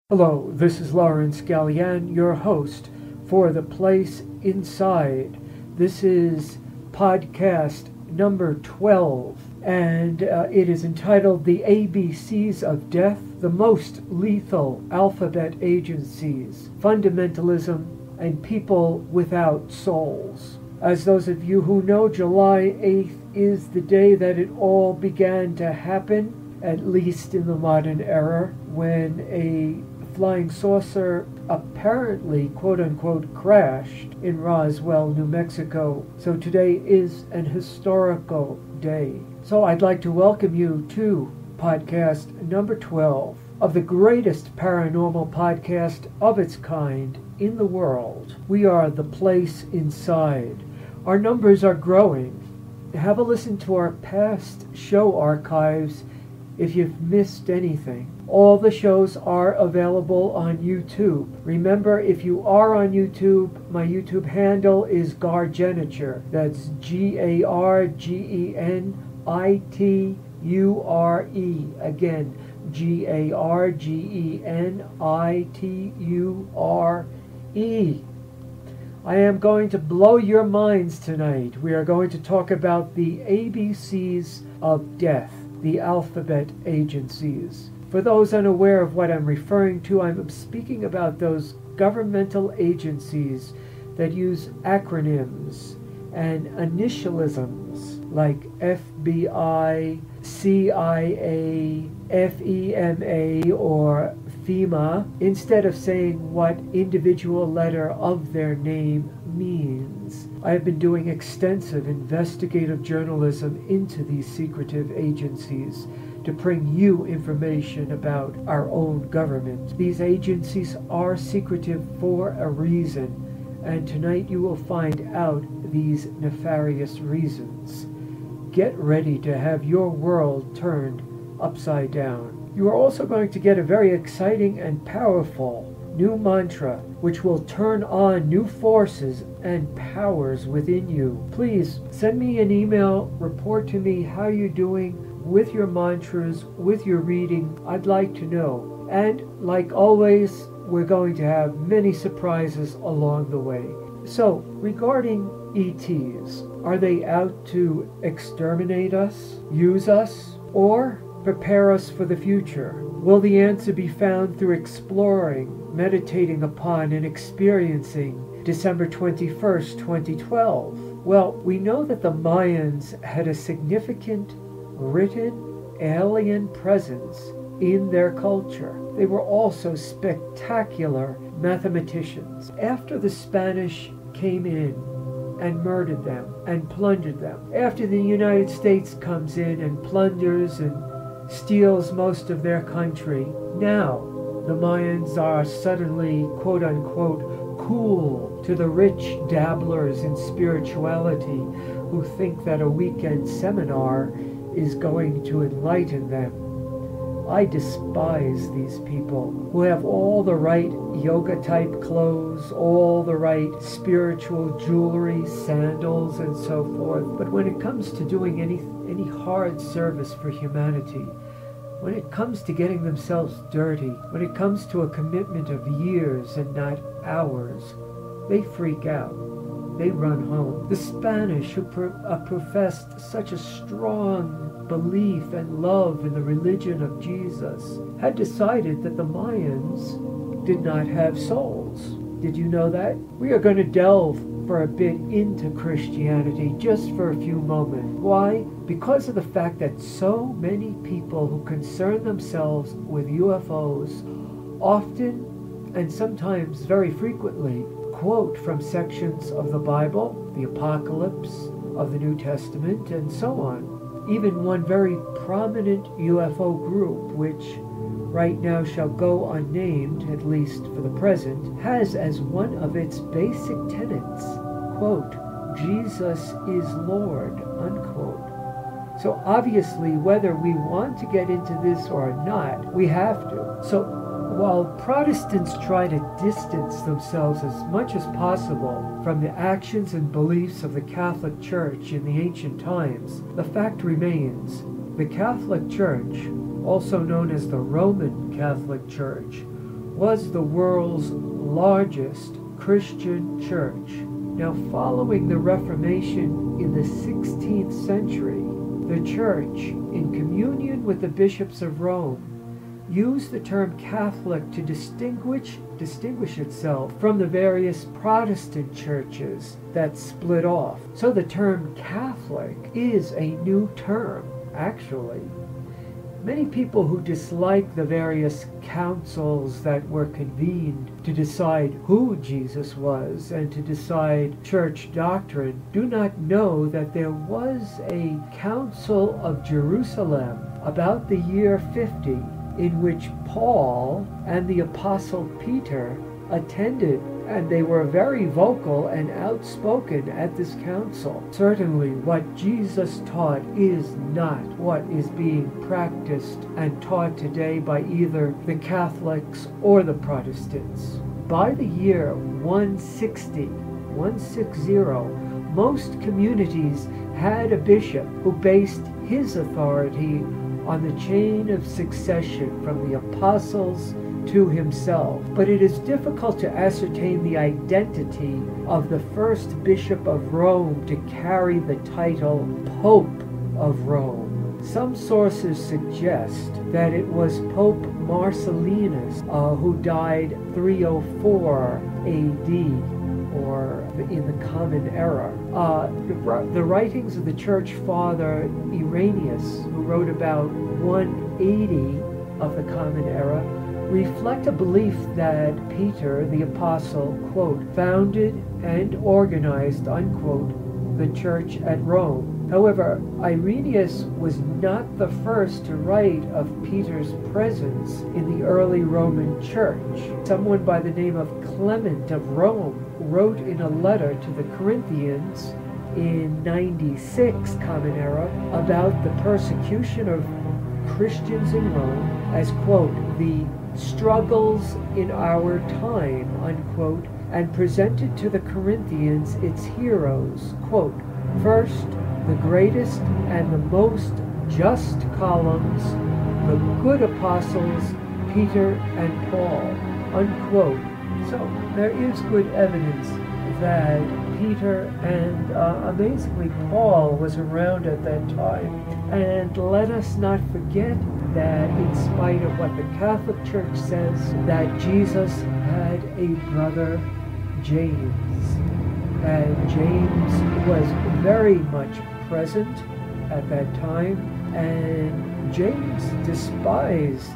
Hello, this is Laurence Galian, your host for The Place Inside. This is podcast number 12, and it is entitled The ABCs of Death, the Most Lethal Alphabet Agencies, Fundamentalism, and People Without Souls. As those of you who know, July 8th is the day that it all began to happen, at least in the modern era, when a flying saucer apparently, quote-unquote, crashed in Roswell, New Mexico. So today is an historical day. So I'd like to welcome you to podcast number 12 of the greatest paranormal podcast of its kind in the world. We are The Place Inside. Our numbers are growing. Have a listen to our past show archives if you've missed anything. All the shows are available on YouTube. Remember, if you are on YouTube, my YouTube handle is Gargeniture. That's Gargeniture. Again, Gargeniture. I am going to blow your minds tonight. We are going to talk about the ABCs of death, the alphabet agencies. For those unaware of what I'm referring to, I'm speaking about those governmental agencies that use acronyms and initialisms like FBI, CIA, FEMA, or FEMA, instead of saying what individual letter of their name means. I have been doing extensive investigative journalism into these secretive agencies to bring you information about our own government. These agencies are secretive for a reason, and tonight you will find out these nefarious reasons. Get ready to have your world turned upside down. You are also going to get a very exciting and powerful new mantra which will turn on new forces and powers within you. Please send me an email, report to me how you're doing with your mantras, with your reading. I'd like to know. And like always, we're going to have many surprises along the way. So, regarding ETs, are they out to exterminate us, use us, or prepare us for the future? Will the answer be found through exploring, meditating upon, and experiencing December 21st, 2012? Well, we know that the Mayans had a significant written alien presence in their culture. They were also spectacular mathematicians. After the Spanish came in and murdered them and plundered them, after the United States comes in and plunders and steals most of their country, now the Mayans are suddenly, quote-unquote, cool to the rich dabblers in spirituality who think that a weekend seminar is going to enlighten them. I despise these people who have all the right yoga-type clothes, all the right spiritual jewelry, sandals, and so forth. But when it comes to doing any hard service for humanity, when it comes to getting themselves dirty, when it comes to a commitment of years and not hours, they freak out. They run home. The Spanish, who professed such a strong belief and love in the religion of Jesus, had decided that the Mayans did not have souls. Did you know that? We are going to delve for a bit into Christianity just for a few moments. Why? Because of the fact that so many people who concern themselves with UFOs often and sometimes very frequently quote from sections of the Bible, the Apocalypse, of the New Testament, and so on. Even one very prominent UFO group, which right now shall go unnamed, at least for the present, has as one of its basic tenets, quote, Jesus is Lord, unquote. So obviously, whether we want to get into this or not, we have to. So while Protestants try to distance themselves as much as possible from the actions and beliefs of the Catholic Church in the ancient times, the fact remains, the Catholic Church, also known as the Roman Catholic Church, was the world's largest Christian church. Now, following the Reformation in the 16th century, the church, in communion with the bishops of Rome, used the term Catholic to distinguish itself from the various Protestant churches that split off. So the term Catholic is a new term, actually. Many people who dislike the various councils that were convened to decide who Jesus was and to decide church doctrine do not know that there was a Council of Jerusalem about the year 50 in which Paul and the Apostle Peter attended, and they were very vocal and outspoken at this council. Certainly what Jesus taught is not what is being practiced and taught today by either the Catholics or the Protestants. By the year 160, most communities had a bishop who based his authority on the chain of succession from the apostles to himself. But it is difficult to ascertain the identity of the first bishop of Rome to carry the title Pope of Rome. Some sources suggest that it was Pope Marcellinus, who died 304 AD, or in the Common Era. The writings of the church father Irenaeus, who wrote about 180 of the Common Era, reflect a belief that Peter, the apostle, quote, founded and organized, unquote, the church at Rome. However, Irenaeus was not the first to write of Peter's presence in the early Roman church. Someone by the name of Clement of Rome wrote in a letter to the Corinthians in 96 Common Era about the persecution of Christians in Rome as, quote, the struggles in our time, unquote, and presented to the Corinthians its heroes, quote, first, the greatest and the most just columns, the good apostles, Peter and Paul, unquote. So there is good evidence that Peter and amazingly Paul was around at that time. And let us not forget that in spite of what the Catholic Church says, that Jesus had a brother, James. And James was very much present at that time, and James despised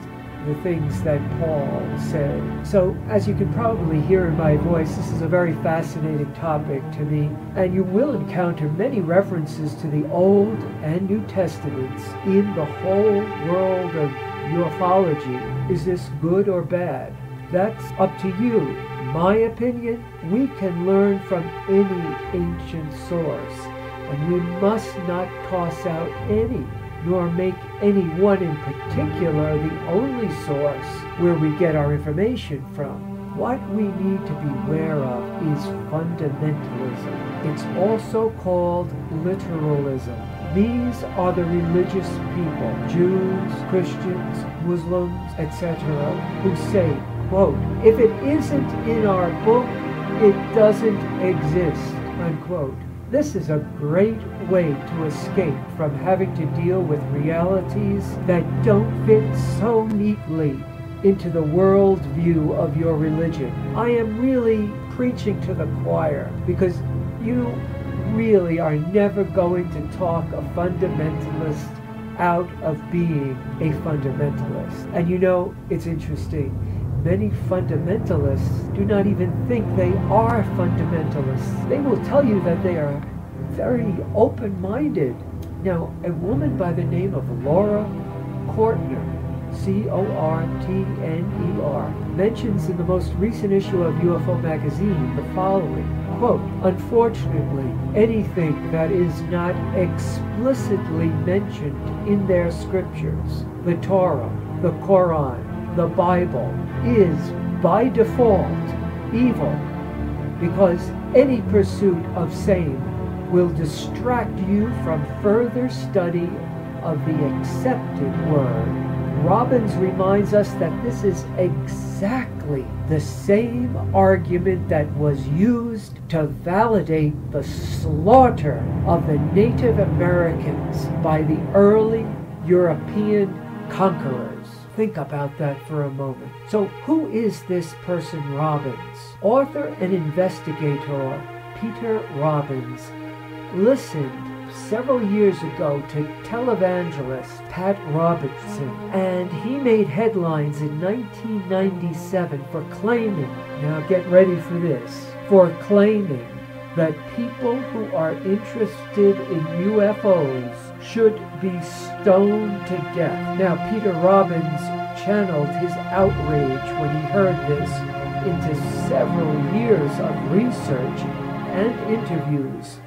the things that Paul said. So, as you can probably hear in my voice, this is a very fascinating topic to me, and you will encounter many references to the Old and New Testaments in the whole world of ufology. Is this good or bad? That's up to you. My opinion, we can learn from any ancient source, and we must not toss out any, nor make any one in particular the only source where we get our information from. What we need to beware of is fundamentalism. It's also called literalism. These are the religious people, Jews, Christians, Muslims, etc., who say, quote, if it isn't in our book, it doesn't exist, unquote. This is a great way to escape from having to deal with realities that don't fit so neatly into the world view of your religion. I am really preaching to the choir because you really are never going to talk a fundamentalist out of being a fundamentalist. And you know, it's interesting. Many fundamentalists do not even think they are fundamentalists. They will tell you that they are very open-minded. Now, a woman by the name of Laura Cortner, C-O-R-T-N-E-R, mentions in the most recent issue of UFO magazine the following, quote, unfortunately, anything that is not explicitly mentioned in their scriptures, the Torah, the Quran, the Bible, is by default evil, because any pursuit of same will distract you from further study of the accepted word. Robbins reminds us that this is exactly exactly the same argument that was used to validate the slaughter of the Native Americans by the early European conquerors. Think about that for a moment. So who is this person Robbins? Author and investigator Peter Robbins listened several years ago to televangelist Pat Robertson, and he made headlines in 1997 for claiming, now get ready for this, for claiming that people who are interested in UFOs should be stoned to death. Now, Peter Robbins channeled his outrage when he heard this into several years of research and interviews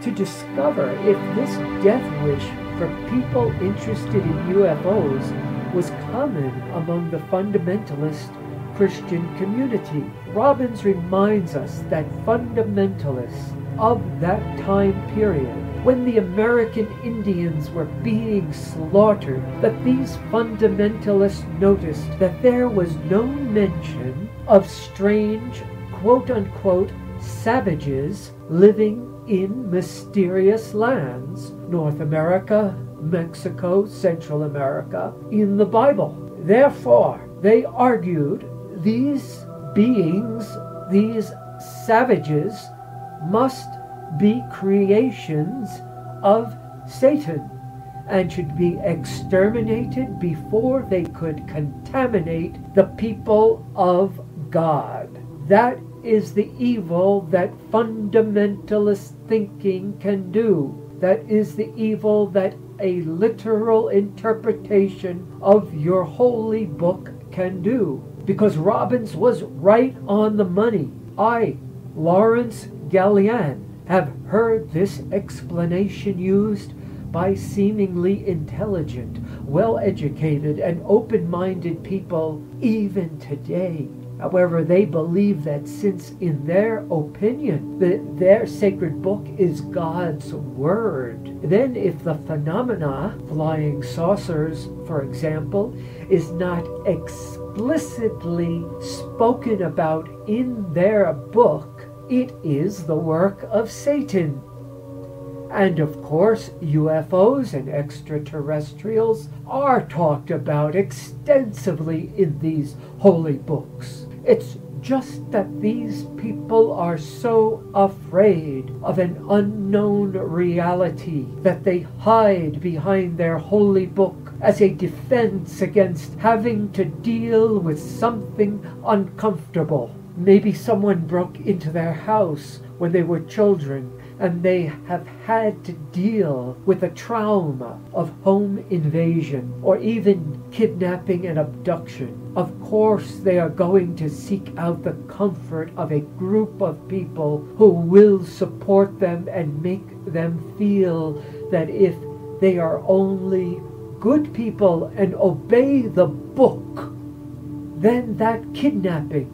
to discover if this death wish for people interested in UFOs was common among the fundamentalist Christian community. Robbins reminds us that fundamentalists of that time period, when the American Indians were being slaughtered, that these fundamentalists noticed that there was no mention of strange, quote-unquote, savages living in mysterious lands, North America, Mexico, Central America, in the Bible. Therefore, they argued these beings, these savages, must be creations of Satan and should be exterminated before they could contaminate the people of God. That is the evil that fundamentalist thinking can do. That is the evil that a literal interpretation of your holy book can do. Because Robbins was right on the money. I, Laurence Galian, have heard this explanation used by seemingly intelligent, well-educated, and open-minded people even today. However, they believe that since in their opinion that their sacred book is God's word, then if the phenomena, flying saucers, for example, is not explicitly spoken about in their book, it is the work of Satan. And of course, UFOs and extraterrestrials are talked about extensively in these holy books. It's just that these people are so afraid of an unknown reality that they hide behind their holy book as a defense against having to deal with something uncomfortable. Maybe someone broke into their house when they were children and they have had to deal with the trauma of home invasion or even kidnapping and abduction. Of course, they are going to seek out the comfort of a group of people who will support them and make them feel that if they are only good people and obey the book, then that kidnapping,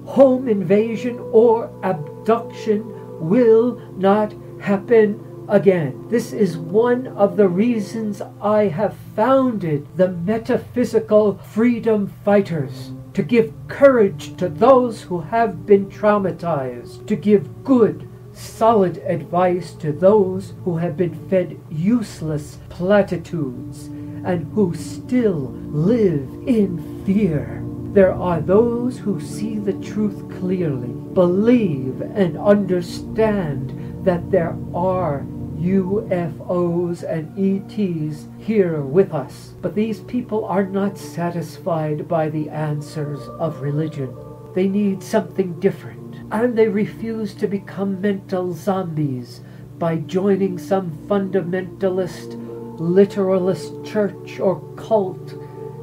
home invasion, or abduction will not happen again. This is one of the reasons I have founded the Metaphysical Freedom Fighters, to give courage to those who have been traumatized, to give good, solid advice to those who have been fed useless platitudes and who still live in fear. There are those who see the truth clearly, believe and understand that there are UFOs and ETs here with us. But these people are not satisfied by the answers of religion. They need something different, and they refuse to become mental zombies by joining some fundamentalist, literalist church or cult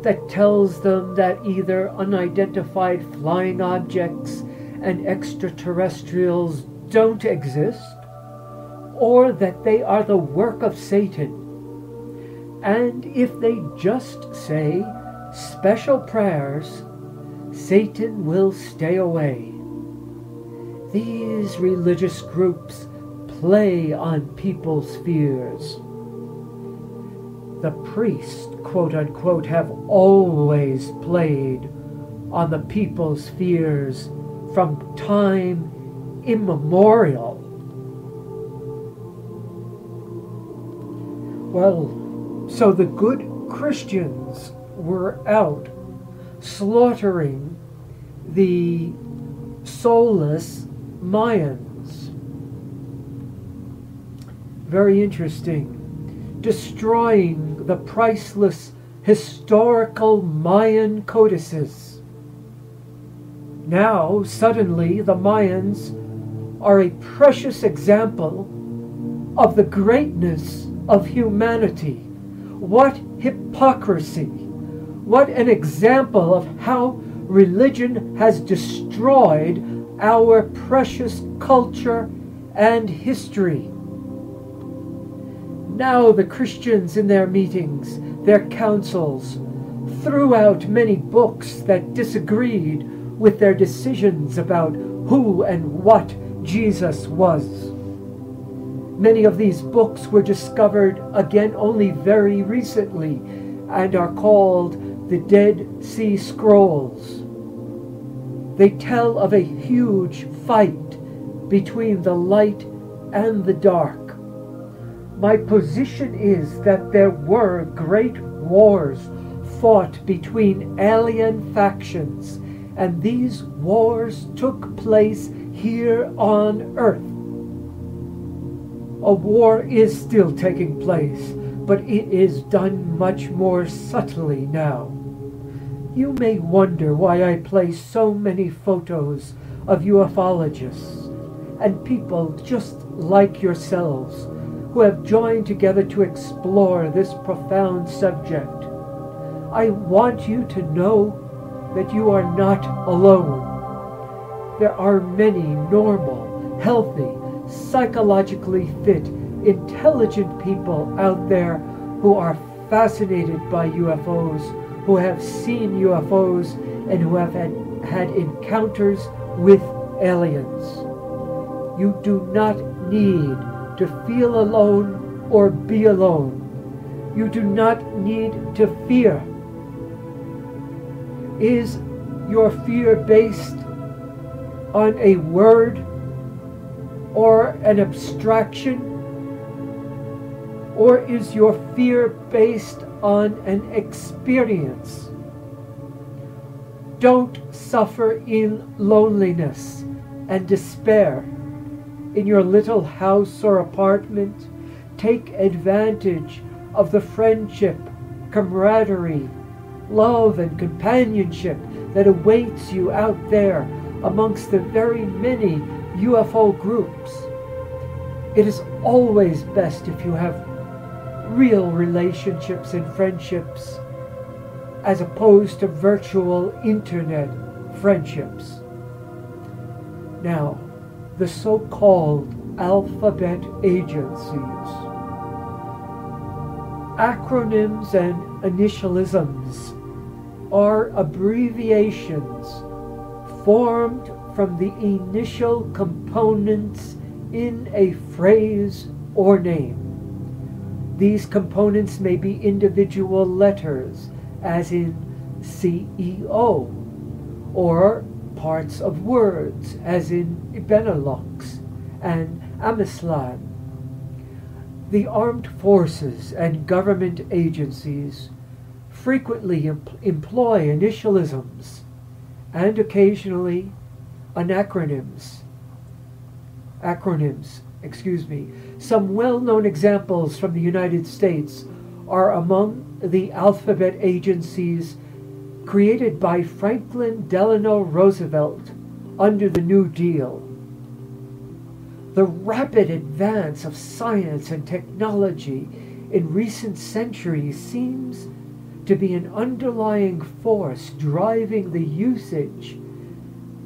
that tells them that either unidentified flying objects and extraterrestrials don't exist, or that they are the work of Satan. And if they just say special prayers, Satan will stay away. These religious groups play on people's fears. The priests, quote-unquote, have always played on the people's fears from time immemorial. Well, so the good Christians were out slaughtering the soulless Mayans. Very interesting. Destroying the priceless historical Mayan codices. Now, suddenly, the Mayans are a precious example of the greatness of humanity. What hypocrisy! What an example of how religion has destroyed our precious culture and history. Now the Christians in their meetings, their councils, threw out many books that disagreed with their decisions about who and what Jesus was. Many of these books were discovered again only very recently and are called the Dead Sea Scrolls. They tell of a huge fight between the light and the dark. My position is that there were great wars fought between alien factions, and these wars took place here on Earth. A war is still taking place, but it is done much more subtly now. You may wonder why I place so many photos of ufologists and people just like yourselves who have joined together to explore this profound subject. I want you to know that you are not alone. There are many normal, healthy, psychologically fit, intelligent people out there who are fascinated by UFOs, who have seen UFOs, and who have had encounters with aliens. You do not need to feel alone or be alone. You do not need to fear. Is your fear based on a word or an abstraction? Or is your fear based on an experience? Don't suffer in loneliness and despair in your little house or apartment. Take advantage of the friendship, camaraderie, love, and companionship that awaits you out there amongst the very many UFO groups. It is always best if you have real relationships and friendships as opposed to virtual internet friendships. Now, the so-called alphabet agencies. Acronyms and initialisms are abbreviations formed from the initial components in a phrase or name. These components may be individual letters, as in CEO, or parts of words, as in Benelux and Amislan. The armed forces and government agencies frequently employ initialisms and occasionally acronyms. Some well-known examples from the United States are among the alphabet agencies created by Franklin Delano Roosevelt under the New Deal. The rapid advance of science and technology in recent centuries seems to be an underlying force driving the usage,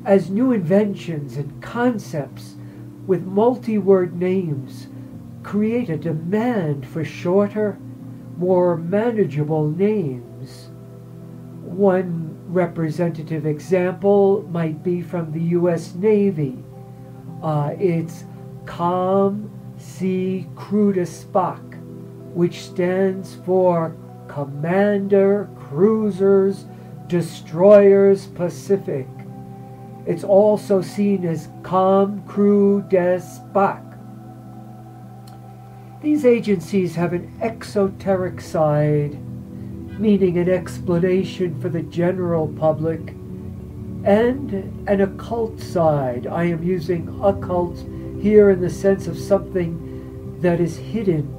as new inventions and concepts with multi-word names create a demand for shorter, more manageable names. One representative example might be from the U.S. Navy. It's COM Sea Cruiserspack, which stands for Commander Cruisers Destroyers Pacific. It's also seen as Com Crew des Spac. These agencies have an exoteric side, meaning an explanation for the general public, and an occult side. I am using occult here in the sense of something that is hidden.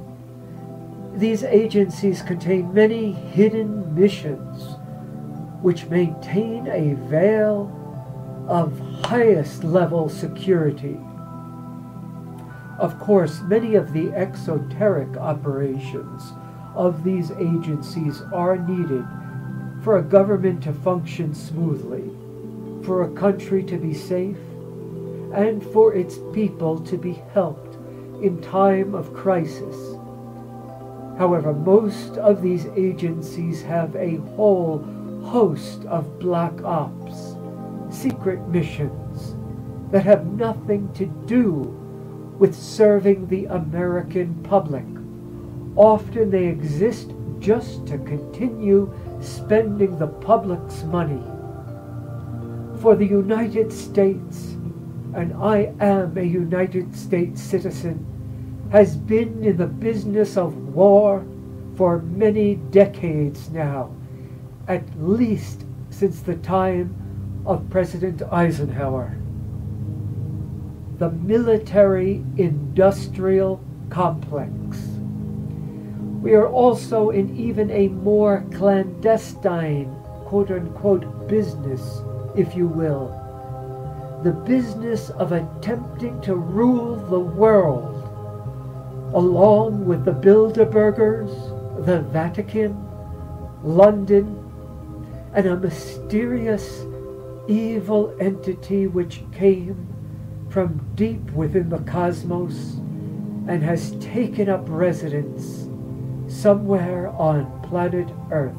These agencies contain many hidden missions which maintain a veil of highest level security. Of course, many of the exoteric operations of these agencies are needed for a government to function smoothly, for a country to be safe, and for its people to be helped in time of crisis. However, most of these agencies have a whole host of black ops, secret missions that have nothing to do with serving the American public. Often they exist just to continue spending the public's money. For the United States, and I am a United States citizen, has been in the business of war for many decades now, at least since the time of President Eisenhower. The military-industrial complex. We are also in even a more clandestine, quote-unquote, business, if you will. The business of attempting to rule the world, along with the Bilderbergers, the Vatican, London, and a mysterious evil entity which came from deep within the cosmos and has taken up residence somewhere on planet Earth.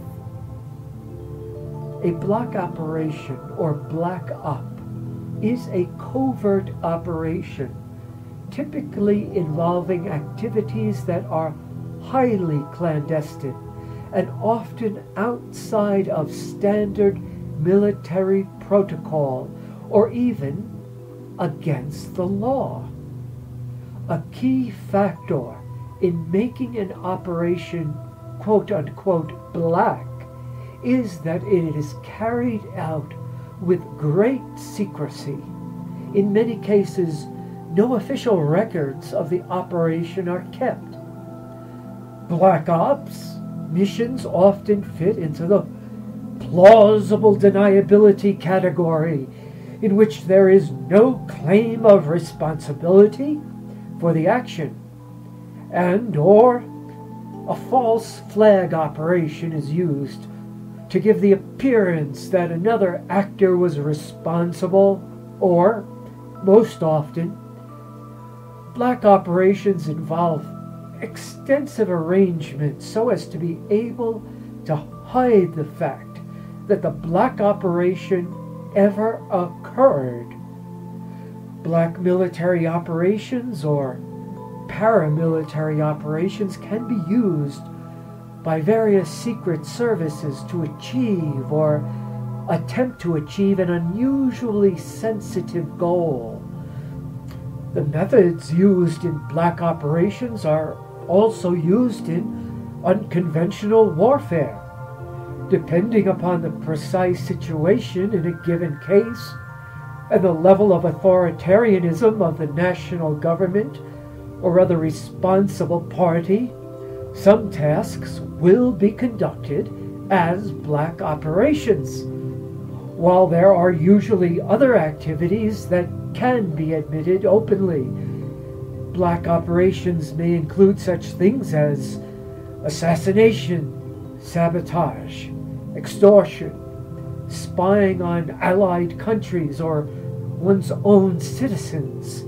A black operation, or black op, is a covert operation, typically involving activities that are highly clandestine and often outside of standard military protocol, or even against the law. A key factor in making an operation quote-unquote black is that it is carried out with great secrecy. In many cases, no official records of the operation are kept. Black ops missions often fit into the plausible deniability category, in which there is no claim of responsibility for the action, and or a false flag operation is used to give the appearance that another actor was responsible, or, most often, black operations involve extensive arrangements so as to be able to hide the fact that the black operation ever occurred. Black military operations or paramilitary operations can be used by various secret services to achieve or attempt to achieve an unusually sensitive goal. The methods used in black operations are also used in unconventional warfare. Depending upon the precise situation in a given case and the level of authoritarianism of the national government or other responsible party, some tasks will be conducted as black operations, while there are usually other activities that can be admitted openly. Black operations may include such things as assassination, sabotage, extortion, spying on allied countries or one's own citizens,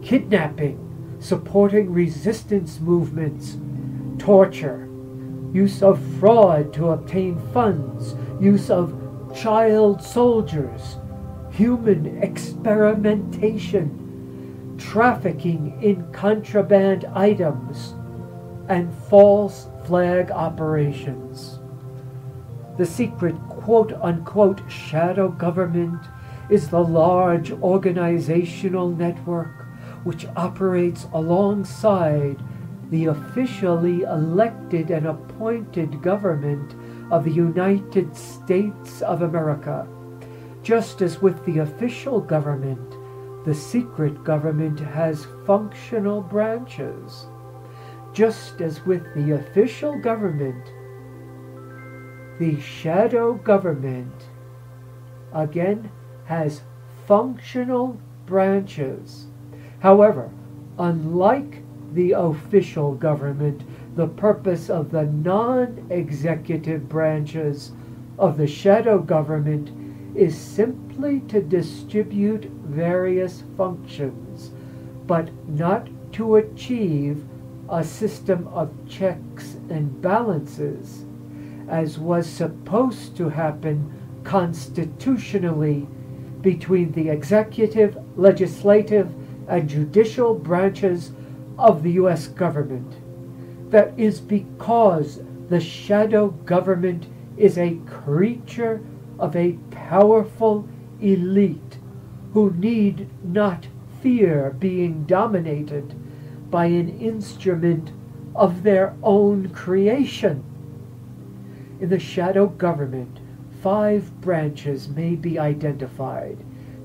kidnapping, supporting resistance movements, torture, use of fraud to obtain funds, use of child soldiers, human experimentation, trafficking in contraband items, and false flag operations. The secret quote-unquote shadow government is the large organizational network which operates alongside the officially elected and appointed government of the United States of America. Just as with the official government, the secret government has functional branches. Just as with the official government, the shadow government, again, has functional branches. However, unlike the official government, the purpose of the non-executive branches of the shadow government is simply to distribute various functions, but not to achieve a system of checks and balances, as was supposed to happen constitutionally between the executive, legislative, and judicial branches of the U.S. government. That is because the shadow government is a creature of a powerful elite who need not fear being dominated by an instrument of their own creation. In the shadow government, 5 branches may be identified.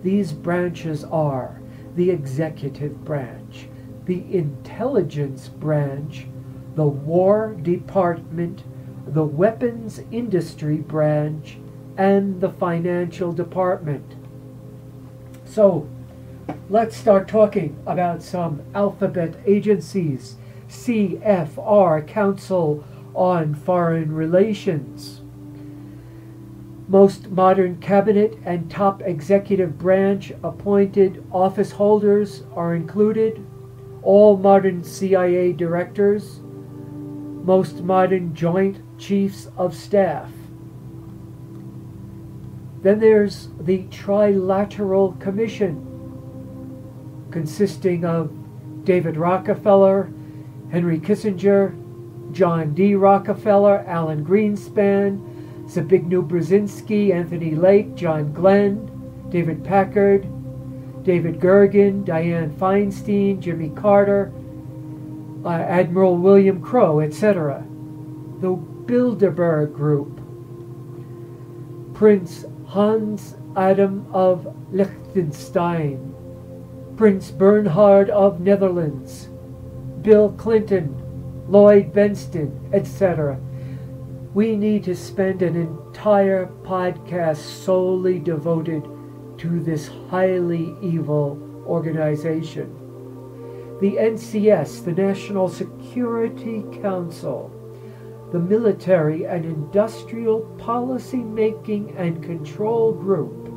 These branches are the executive branch, the intelligence branch, the War Department, the weapons industry branch, and the financial department. So, let's start talking about some alphabet agencies. CFR, Council on Foreign Relations. Most modern cabinet and top executive branch appointed office holders are included. All modern CIA directors. Most modern Joint Chiefs of Staff. Then there's the Trilateral Commission, consisting of David Rockefeller, Henry Kissinger, John D. Rockefeller, Alan Greenspan, Zbigniew Brzezinski, Anthony Lake, John Glenn, David Packard, David Gergen, Dianne Feinstein, Jimmy Carter, Admiral William Crowe, etc. The Bilderberg Group, Prince Hans Adam of Liechtenstein, Prince Bernhard of Netherlands, Bill Clinton, Lloyd Benston, etc. We need to spend an entire podcast solely devoted to this highly evil organization. The NCS, the National Security Council, the Military and Industrial Policy Making and Control Group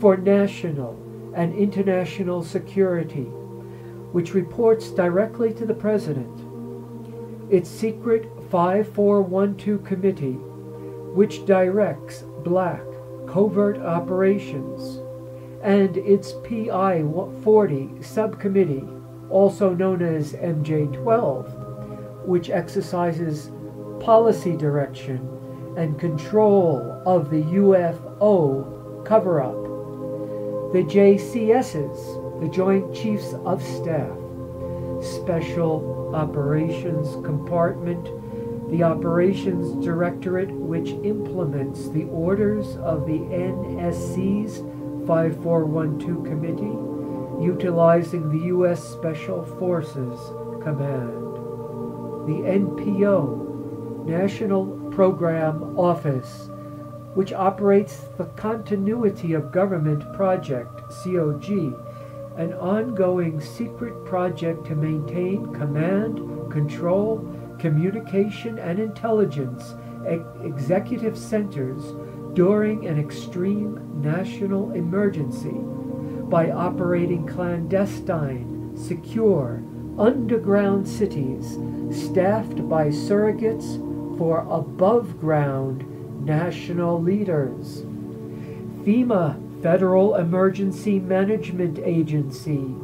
for National and International Security, which reports directly to the President. Its secret 5412 Committee, which directs black covert operations, and its PI-40 Subcommittee, also known as MJ-12, which exercises policy direction and control of the UFO cover-up. The JCSs, the Joint Chiefs of Staff, Special Operations Compartment, the Operations Directorate, which implements the orders of the NSC's 5412 Committee, utilizing the U.S. Special Forces Command. The NPO, National Program Office, which operates the Continuity of Government Project, COG, an ongoing secret project to maintain command, control, communication, and intelligence executive centers during an extreme national emergency by operating clandestine, secure, underground cities staffed by surrogates for above-ground national leaders. FEMA, Federal Emergency Management Agency.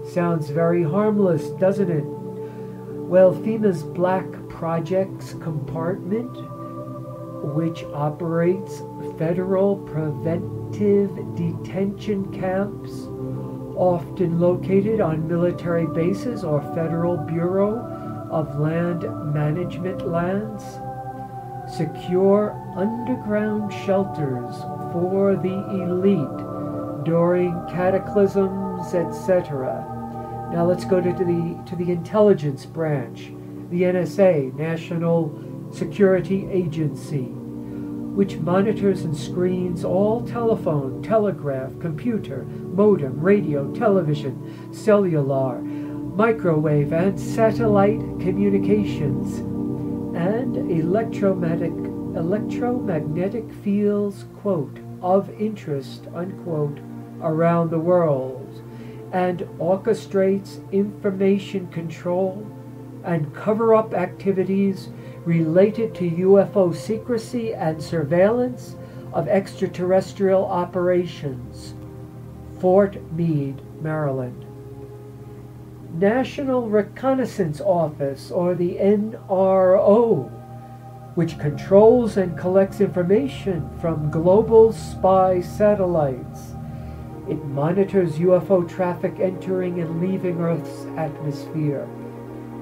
Sounds very harmless, doesn't it? Well, FEMA's Black Projects Compartment which operates federal preventive detention camps, often located on military bases or Federal Bureau of Land Management lands. Secure underground shelters for the elite during cataclysms, etc. Now let's go to the intelligence branch, the NSA, National Security Agency, which monitors and screens all telephone, telegraph, computer, modem, radio, television, cellular, microwave, and satellite communications, and electromagnetic fields, quote, of interest, unquote, around the world, and orchestrates information control and cover-up activities related to UFO secrecy and surveillance of extraterrestrial operations. Fort Meade, Maryland. National Reconnaissance Office, or the NRO, which controls and collects information from global spy satellites. It monitors UFO traffic entering and leaving Earth's atmosphere,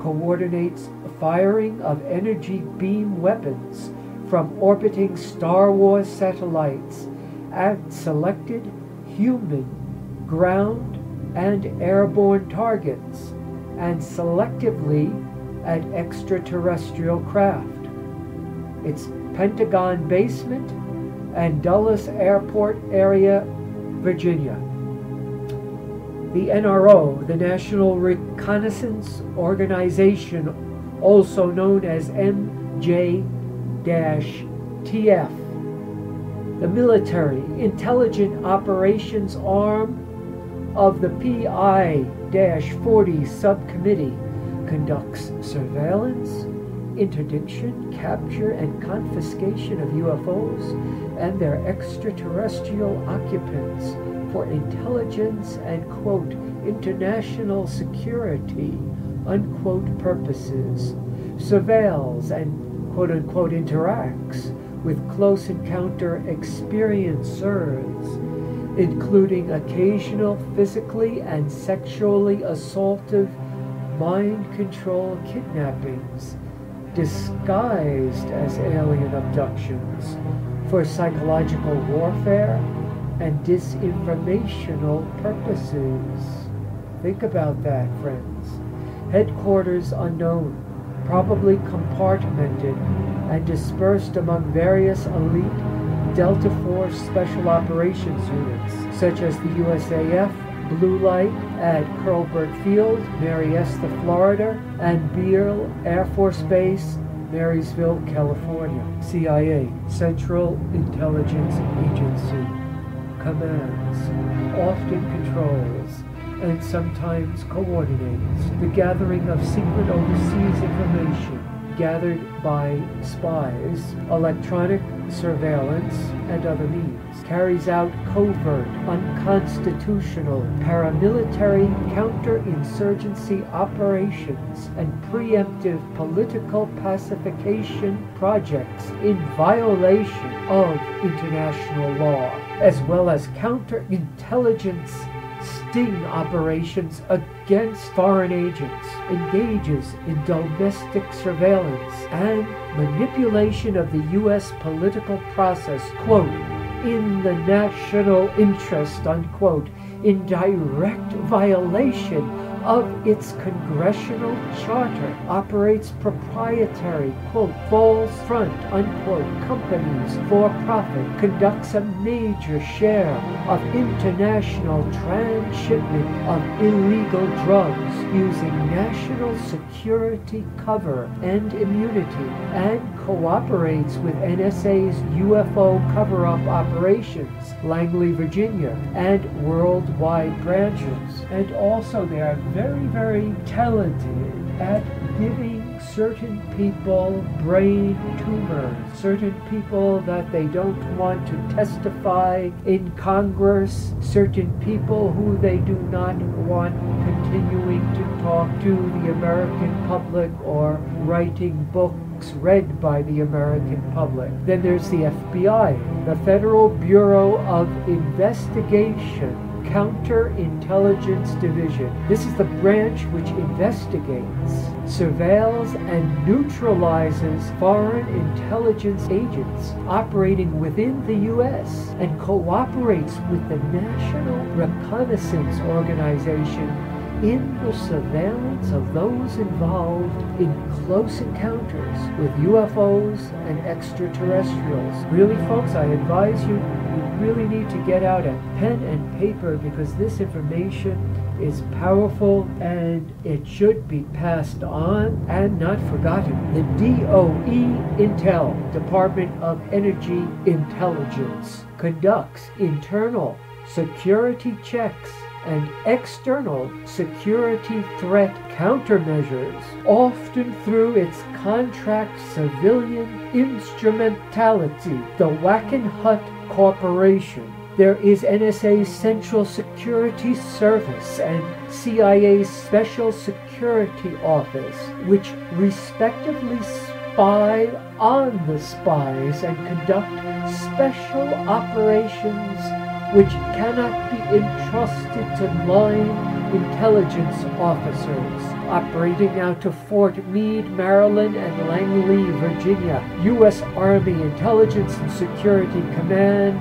coordinates firing of energy beam weapons from orbiting Star Wars satellites at selected human, ground, and airborne targets, and selectively at extraterrestrial craft. Its Pentagon basement and Dulles Airport area, Virginia. The NRO, the National Reconnaissance Organization, also known as MJ-TF, the military intelligent operations arm of the PI-40 subcommittee, conducts surveillance, interdiction, capture, and confiscation of UFOs and their extraterrestrial occupants for intelligence and, quote, international security, unquote, purposes, surveils and, quote, unquote, interacts with close encounter experiencers, including occasional physically and sexually assaultive mind control kidnappings disguised as alien abductions for psychological warfare and disinformational purposes. Think about that, friends. Headquarters unknown, probably compartmented and dispersed among various elite Delta Force Special Operations units, such as the USAF, Blue Light at Curlbert Field, Marietta, Florida, and Beale Air Force Base, Marysville, California. CIA, Central Intelligence Agency, commands, often controls, and sometimes coordinates the gathering of secret overseas information gathered by spies, electronic surveillance, and other means, carries out covert, unconstitutional, paramilitary counterinsurgency operations and preemptive political pacification projects in violation of international law, as well as counterintelligence sting operations against foreign agents, engages in domestic surveillance and manipulation of the U.S. political process, quote, in the national interest, unquote, in direct violation of its congressional charter, operates proprietary, quote, false front, unquote, companies for profit, conducts a major share of international transshipment of illegal drugs using national security cover and immunity, and cooperates with NSA's UFO cover-up operations, Langley, Virginia, and worldwide branches. And also they are very, very talented at giving certain people brain tumors, certain people that they don't want to testify in Congress, certain people who they do not want continuing to talk to the American public or writing books books read by the American public. Then there's the FBI, the Federal Bureau of Investigation, Counterintelligence Division. This is the branch which investigates, surveils, and neutralizes foreign intelligence agents operating within the U.S. and cooperates with the National Reconnaissance Organization in the surveillance of those involved in close encounters with UFOs and extraterrestrials. Really, folks, I advise you really need to get out a pen and paper, because this information is powerful and it should be passed on and not forgotten. The DOE Intel, Department of Energy Intelligence, conducts internal security checks and external security threat countermeasures, often through its contract civilian instrumentality, the Wackenhut Corporation. There is NSA's Central Security Service and CIA's Special Security Office, which respectively spy on the spies and conduct special operations which cannot be entrusted to line intelligence officers. Operating out to Fort Meade, Maryland, and Langley, Virginia, U.S. Army Intelligence and Security Command,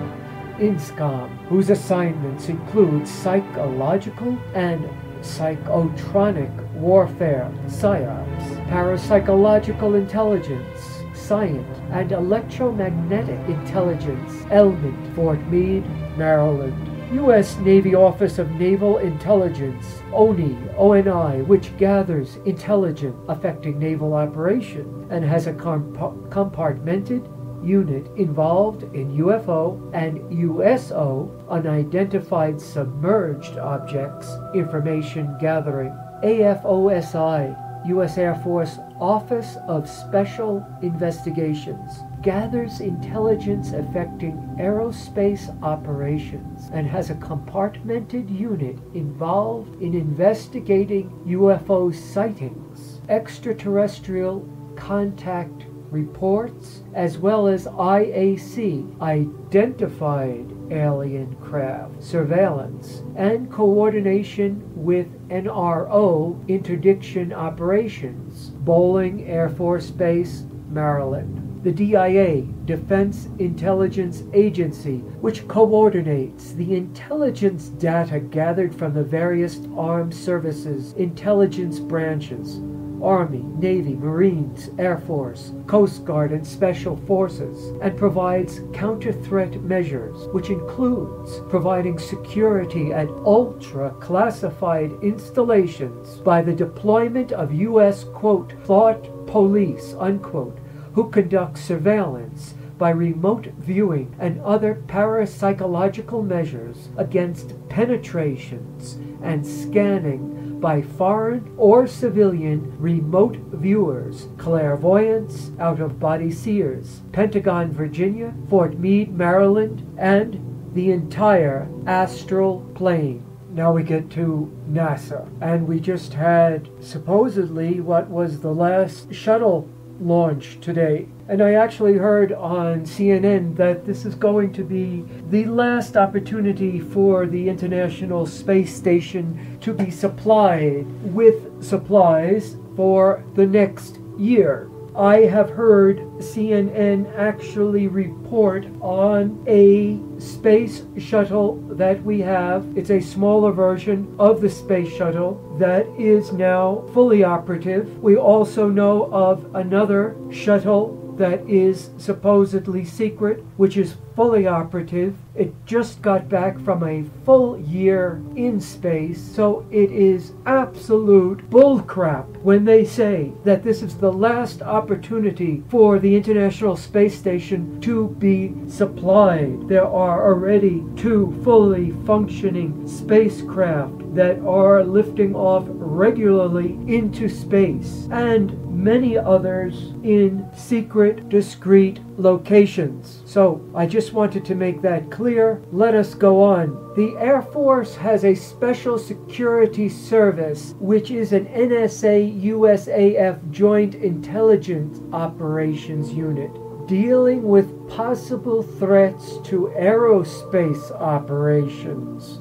INSCOM, whose assignments include psychological and psychotronic warfare, PSYOPS, parapsychological intelligence, science, and electromagnetic intelligence, element, Fort Meade, Maryland. U.S. Navy Office of Naval Intelligence, ONI, which gathers intelligence affecting naval operation and has a compartmented unit involved in UFO and USO, unidentified submerged objects, information gathering. AFOSI, U.S. Air Force Office of Special Investigations, gathers intelligence affecting aerospace operations and has a compartmented unit involved in investigating UFO sightings, extraterrestrial contact reports, as well as IAC, identified alien craft, surveillance, and coordination with NRO interdiction operations, Bowling Air Force Base, Maryland. The DIA, Defense Intelligence Agency, which coordinates the intelligence data gathered from the various armed services, intelligence branches, Army, Navy, Marines, Air Force, Coast Guard, and Special Forces, and provides counter-threat measures, which includes providing security at ultra-classified installations by the deployment of U.S., quote, thought police, unquote, who conduct surveillance by remote viewing and other parapsychological measures against penetrations and scanning by foreign or civilian remote viewers, clairvoyants, out-of-body seers, Pentagon, Virginia, Fort Meade, Maryland, and the entire astral plane. Now we get to NASA, and we just had supposedly what was the last shuttle launch today. And I actually heard on CNN that this is going to be the last opportunity for the International Space Station to be supplied with supplies for the next year. I have heard CNN actually report on a space shuttle that we have. It's a smaller version of the space shuttle that is now fully operative. We also know of another shuttle that is supposedly secret, which is fully operative. It just got back from a full year in space, so it is absolute bullcrap when they say that this is the last opportunity for the International Space Station to be supplied. There are already 2 fully functioning spacecraft that are lifting off regularly into space, and many others in secret, discreet locations. So I just wanted to make that clear. Let us go on. The Air Force has a Special Security Service, which is an NSA USAF Joint Intelligence Operations Unit, dealing with possible threats to aerospace operations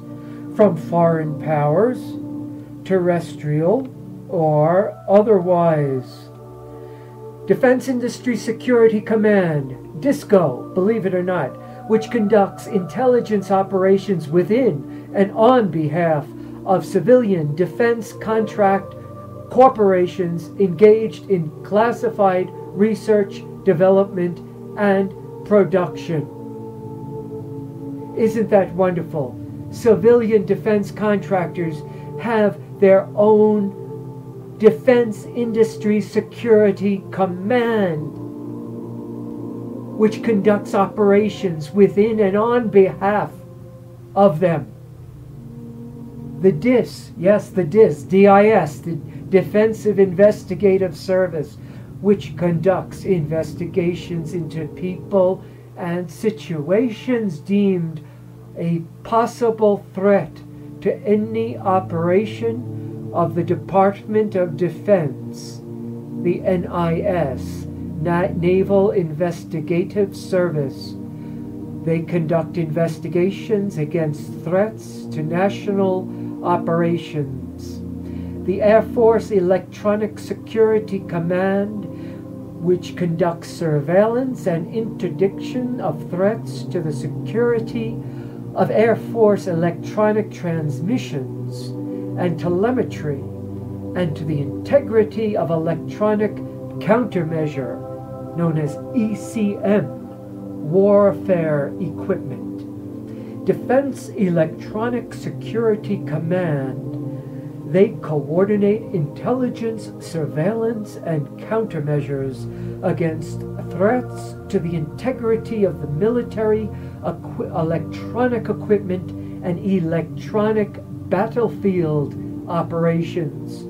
from foreign powers, terrestrial or otherwise. Defense Industry Security Command, DISCO, believe it or not, which conducts intelligence operations within and on behalf of civilian defense contract corporations engaged in classified research, development, and production. Isn't that wonderful? Civilian defense contractors have their own Defense Industry Security Command, which conducts operations within and on behalf of them. The DIS, yes, the DIS, DIS, the Defensive Investigative Service, which conducts investigations into people and situations deemed a possible threat to any operation of the Department of Defense, the NIS, Naval Investigative Service. They conduct investigations against threats to national operations. The Air Force Electronic Security Command, which conducts surveillance and interdiction of threats to the security of Air Force electronic transmissions and telemetry, and to the integrity of electronic countermeasure, known as ECM, warfare equipment. Defense Electronic Security Command, they coordinate intelligence, surveillance, and countermeasures against threats to the integrity of the military electronic equipment and electronic battlefield operations.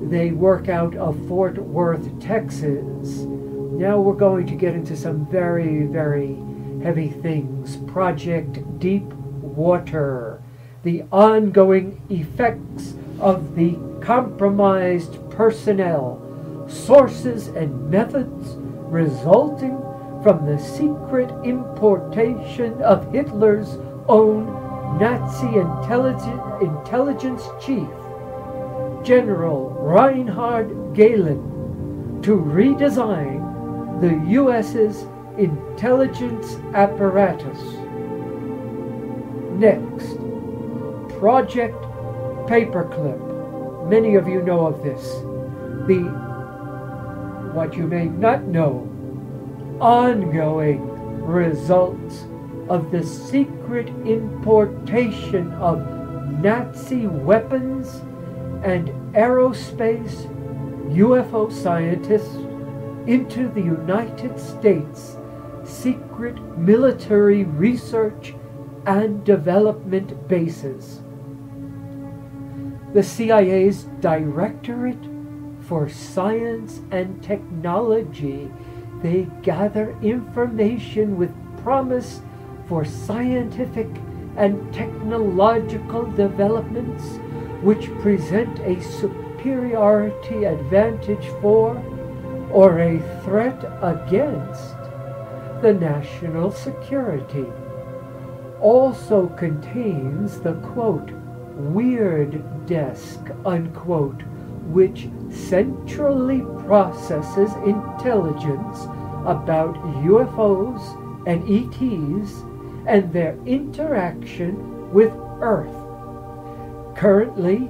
They work out of Fort Worth, Texas. Now we're going to get into some very, very heavy things. Project Deep Water. The ongoing effects of the compromised personnel, sources, and methods resulting from the secret importation of Hitler's own Nazi intelligence chief, General Reinhard Galian, to redesign the U.S.'s intelligence apparatus. Next, Project Paperclip. Many of you know of this. What you may not know, ongoing results of the secret importation of Nazi weapons and aerospace UFO scientists into the United States secret military research and development bases. The CIA's Directorate for Science and Technology, they gather information with promise for scientific and technological developments which present a superiority advantage for or a threat against the national security. Also contains the, quote, weird desk, unquote, which centrally processes intelligence about UFOs and ETs and their interaction with Earth. Currently,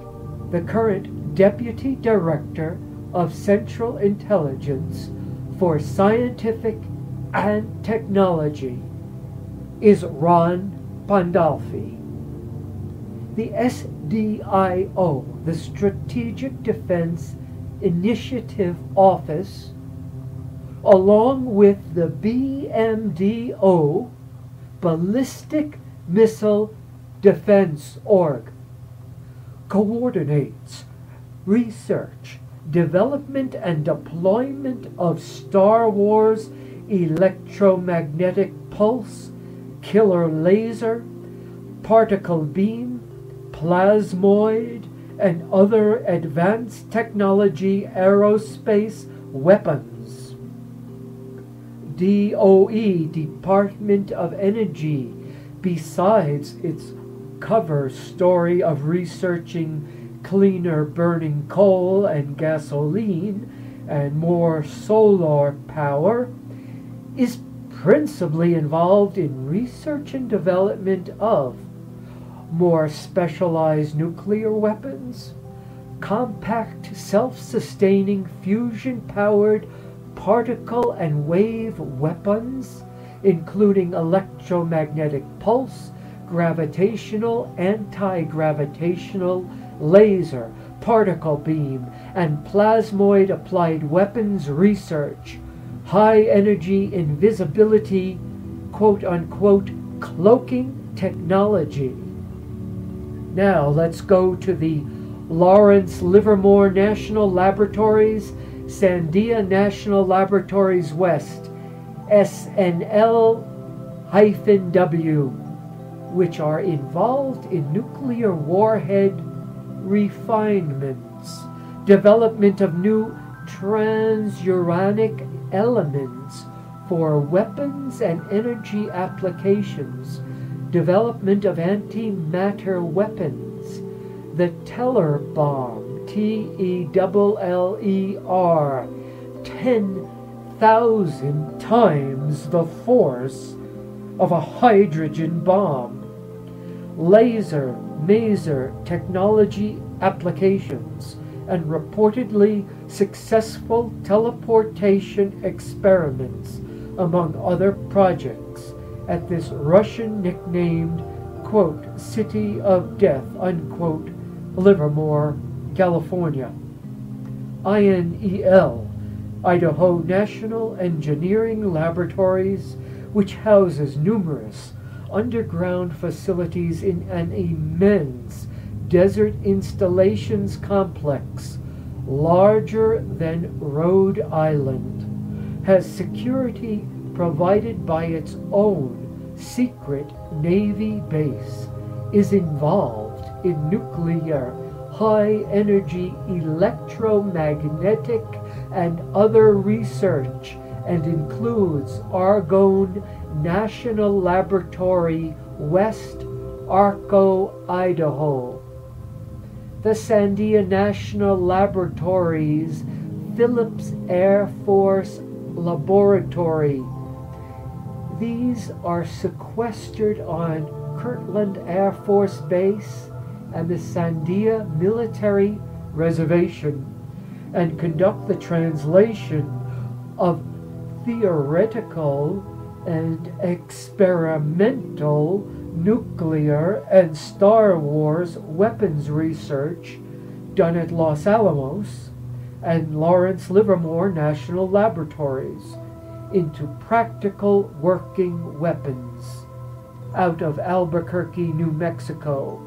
the current Deputy Director of Central Intelligence for Scientific and Technology is Ron Pandolfi. The SDIO, the Strategic Defense Initiative Office, along with the BMDO, Ballistic Missile Defense Org, coordinates research, development, and deployment of Star Wars electromagnetic pulse, killer laser, particle beam, plasmoid, and other advanced technology aerospace weapons. DOE, Department of Energy, besides its cover story of researching cleaner burning coal and gasoline and more solar power, is principally involved in research and development of more specialized nuclear weapons, compact self-sustaining fusion-powered particle and wave weapons, including electromagnetic pulse, gravitational, anti-gravitational, laser, particle beam, and plasmoid applied weapons research, high-energy invisibility, quote-unquote, cloaking technology. Now let's go to the Laurence Livermore National Laboratories, Sandia National Laboratories West, SNL-W, which are involved in nuclear warhead refinements, development of new transuranic elements for weapons and energy applications, development of antimatter weapons, the Teller bomb, T-E-L-L-E-R, 10,000 times the force of a hydrogen bomb, laser, maser technology applications, and reportedly successful teleportation experiments, among other projects, at this Russian nicknamed, quote, City of Death, unquote, Livermore, California. INEL, Idaho National Engineering Laboratories, which houses numerous underground facilities in an immense desert installations complex, larger than Rhode Island, has security provided by its own secret Navy base, is involved in nuclear, high-energy electromagnetic and other research, and includes Argonne National Laboratory, West Arco, Idaho, the Sandia National Laboratories, Phillips Air Force Laboratory. These are sequestered on Kirtland Air Force Base and the Sandia Military Reservation, and conduct the translation of theoretical and experimental nuclear and Star Wars weapons research done at Los Alamos and Lawrence Livermore National Laboratories into practical working weapons out of Albuquerque, New Mexico.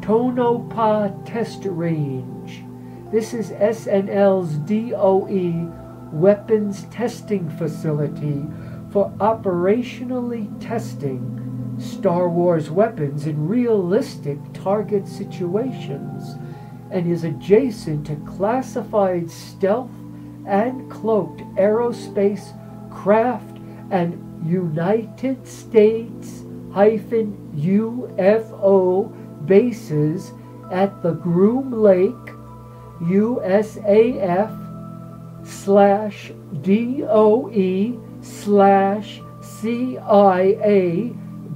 Tonopah Test Range. This is SNL's DOE weapons testing facility for operationally testing Star Wars weapons in realistic target situations, and is adjacent to classified stealth and cloaked aerospace craft and United States UFO bases at the Groom Lake USAF/DOE/CIA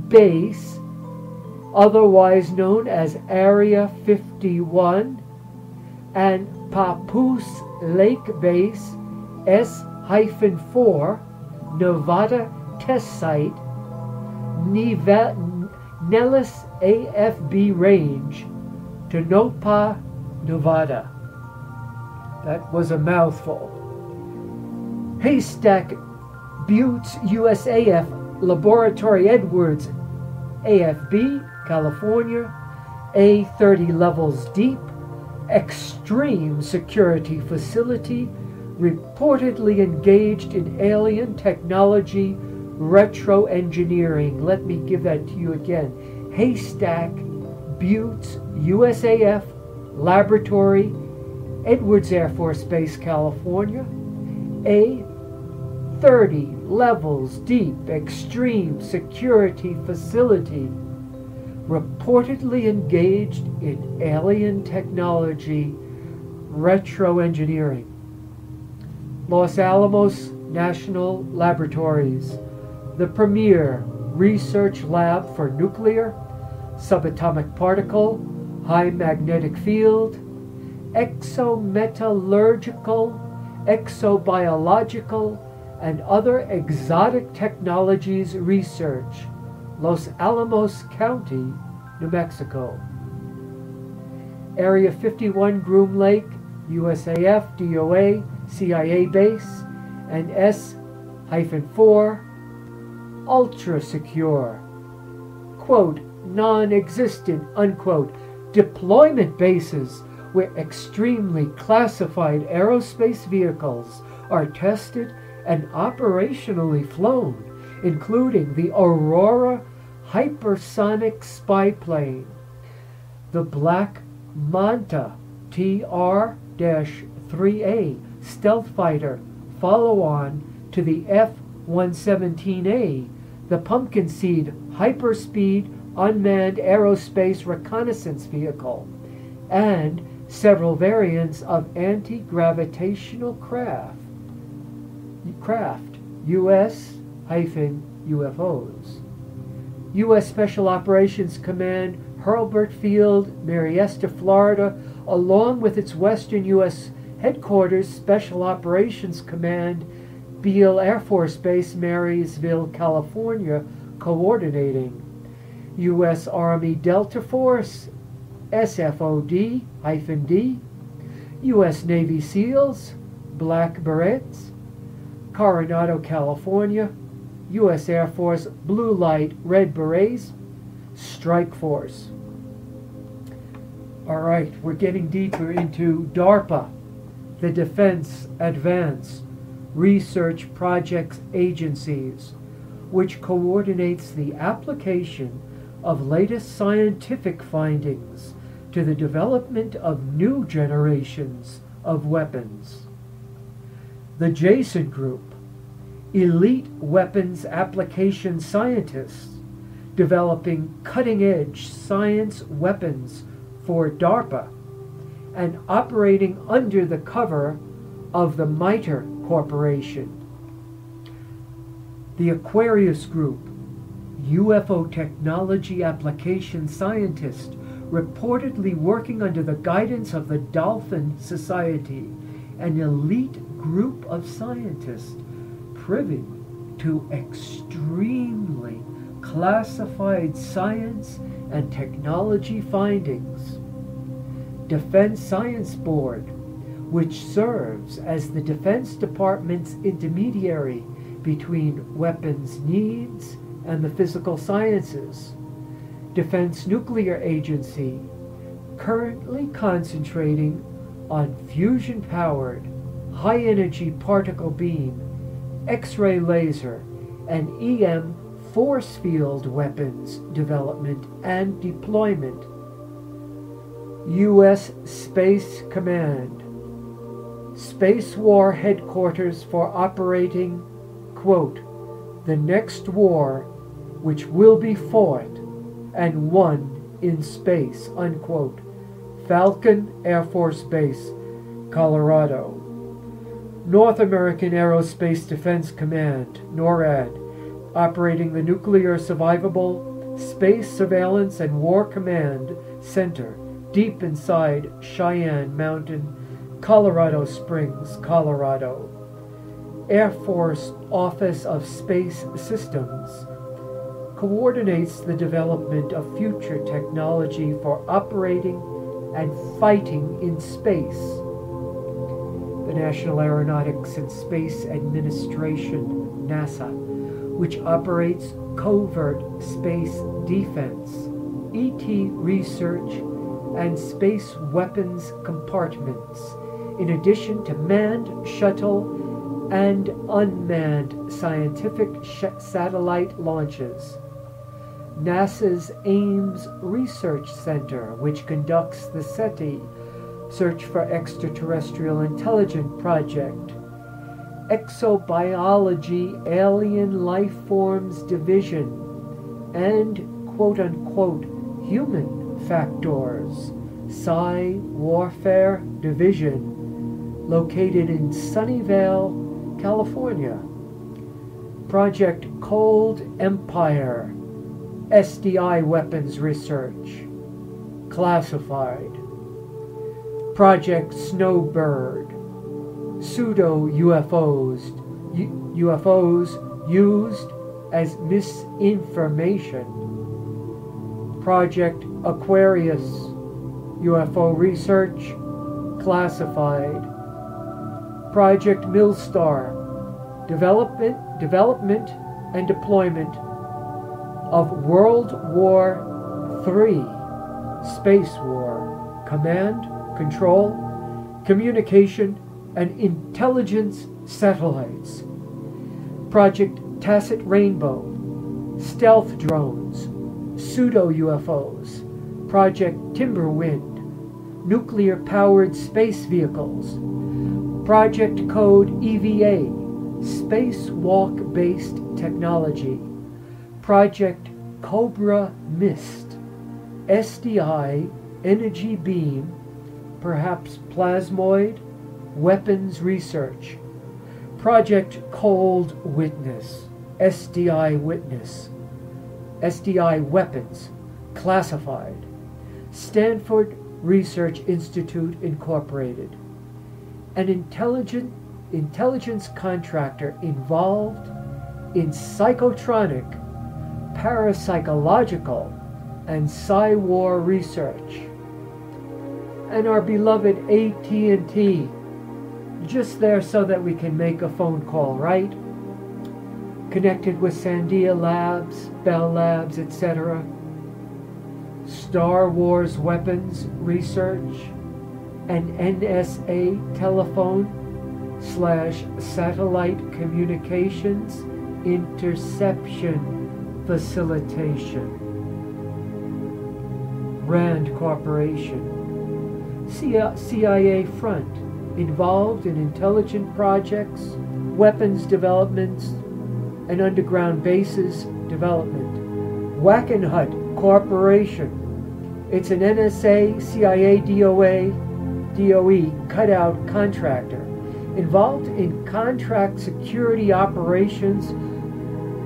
base, otherwise known as Area 51, and Papoose Lake Base S-4 Nevada Test Site, Nellis AFB Range, Tonopah, Nevada. That was a mouthful. Haystack Buttes USAF Laboratory Edwards AFB, California, A30 levels deep, extreme security facility, reportedly engaged in alien technology retro-engineering. Let me give that to you again. Haystack, Buttes, USAF, Laboratory, Edwards Air Force Base, California. A 30 levels deep extreme security facility reportedly engaged in alien technology retro-engineering. Los Alamos National Laboratories, the premier research lab for nuclear, subatomic particle, high magnetic field, exometallurgical, exobiological, and other exotic technologies research, Los Alamos County, New Mexico. Area 51 Groom Lake, USAF, DOA, CIA base, and S-4, ultra secure, quote, non-existent, unquote, deployment bases where extremely classified aerospace vehicles are tested and operationally flown, including the Aurora hypersonic spy plane, the Black Manta TR-3B stealth fighter follow-on to the F-117A, the Pumpkin Seed hyperspeed unmanned aerospace reconnaissance vehicle, and several variants of anti-gravitational craft, US-UFOs. U.S. Special Operations Command, Hurlburt Field, Marietta, Florida, along with its Western U.S. Headquarters, Special Operations Command, Beale Air Force Base, Marysville, California, coordinating. U.S. Army Delta Force, SFOD-D, U.S. Navy SEALs, Black Berets, Coronado, California, U.S. Air Force Blue Light Red Berets, Strike Force. All right, we're getting deeper into DARPA, the Defense Advanced Research Projects Agencies, which coordinates the application of latest scientific findings to the development of new generations of weapons. The JASON Group, elite weapons application scientists developing cutting-edge science weapons for DARPA and operating under the cover of the MITRE Corporation. The Aquarius Group, UFO technology application scientist reportedly working under the guidance of the Dolphin Society, an elite group of scientists privy to extremely classified science and technology findings. Defense Science Board, which serves as the Defense Department's intermediary between weapons needs and the physical sciences. Defense Nuclear Agency, currently concentrating on fusion-powered, high-energy particle beam, X-ray laser, and EM force field weapons development and deployment. U.S. Space Command, Space War Headquarters for operating, quote, the next war which will be fought and won in space, unquote. Falcon Air Force Base, Colorado. North American Aerospace Defense Command, NORAD, operating the Nuclear Survivable Space Surveillance and War Command Center deep inside Cheyenne Mountain, Colorado Springs, Colorado. Air Force Office of Space Systems coordinates the development of future technology for operating and fighting in space. The National Aeronautics and Space Administration, NASA, which operates covert space defense, ET research, and space weapons compartments in addition to manned shuttle and unmanned scientific satellite launches. NASA's Ames Research Center, which conducts the SETI Search for Extraterrestrial Intelligent Project, Exobiology Alien Life Forms Division, and quote-unquote human factors, Psi Warfare Division, located in Sunnyvale, California. Project Cold Empire, SDI Weapons Research, classified. Project Snowbird, pseudo-UFOs, UFOs used as misinformation. Project Aquarius, UFO research, classified. Project Millstar, development and deployment of World War III, Space War, command, control, communication, and intelligence satellites. Project Tacit Rainbow, stealth drones, pseudo-UFOs. Project Timberwind, nuclear-powered space vehicles. Project Code EVA, spacewalk-based technology. Project Cobra Mist, SDI energy beam, perhaps plasmoid, weapons research. Project Cold Witness, SDI witness, SDI weapons, classified. Stanford Research Institute Incorporated, an intelligence contractor involved in psychotronic, parapsychological, and psi-war research. And our beloved AT&T, just there so that we can make a phone call, right? Connected with Sandia Labs, Bell Labs, etc. Star Wars weapons research, and NSA telephone/satellite communications interception facilitation. RAND Corporation, CIA front, involved in intelligent projects, weapons developments, and underground bases development. Wackenhut Corporation, it's an NSA, CIA, DOE cutout contractor, involved in contract security operations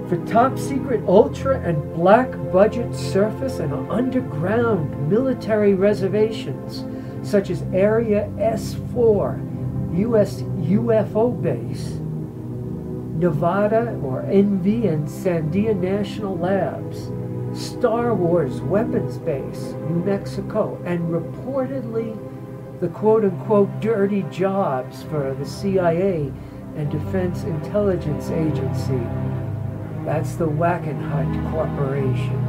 for top secret ultra and black budget surface and underground military reservations, such as Area S4, U.S. UFO base, Nevada or NV and Sandia National Labs, Star Wars weapons base, New Mexico, and reportedly the quote-unquote dirty jobs for the CIA and Defense Intelligence Agency. That's the Wackenhut Corporation,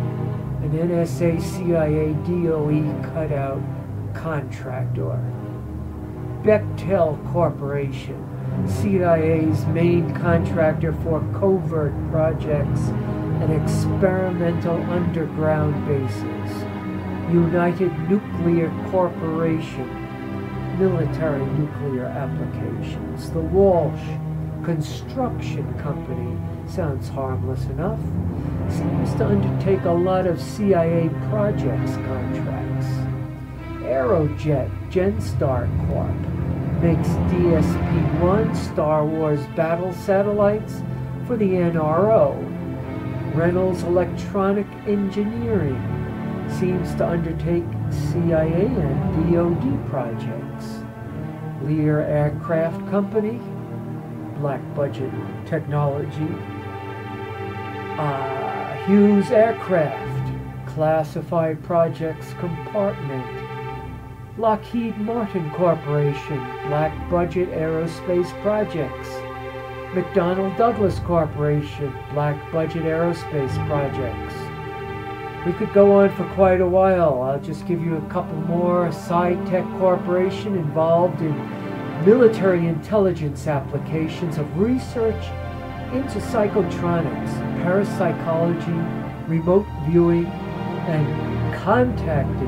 an NSA CIA DOE cutout contractor. Bechtel Corporation, CIA's main contractor for covert projects and experimental underground bases. United Nuclear Corporation, military nuclear applications. The Walsh Construction Company, sounds harmless enough, seems to undertake a lot of CIA projects contracts. Aerojet Genstar Corp makes DSP-1 Star Wars battle satellites for the NRO. Reynolds Electronic Engineering seems to undertake CIA and DoD projects. Lear Aircraft Company, black budget technology. Hughes Aircraft, classified projects compartment. Lockheed Martin Corporation, black budget aerospace projects. McDonnell Douglas Corporation, black budget aerospace projects. We could go on for quite a while. I'll just give you a couple more. SciTech Corporation, involved in military intelligence applications of research into psychotronics, parapsychology, remote viewing, and contacting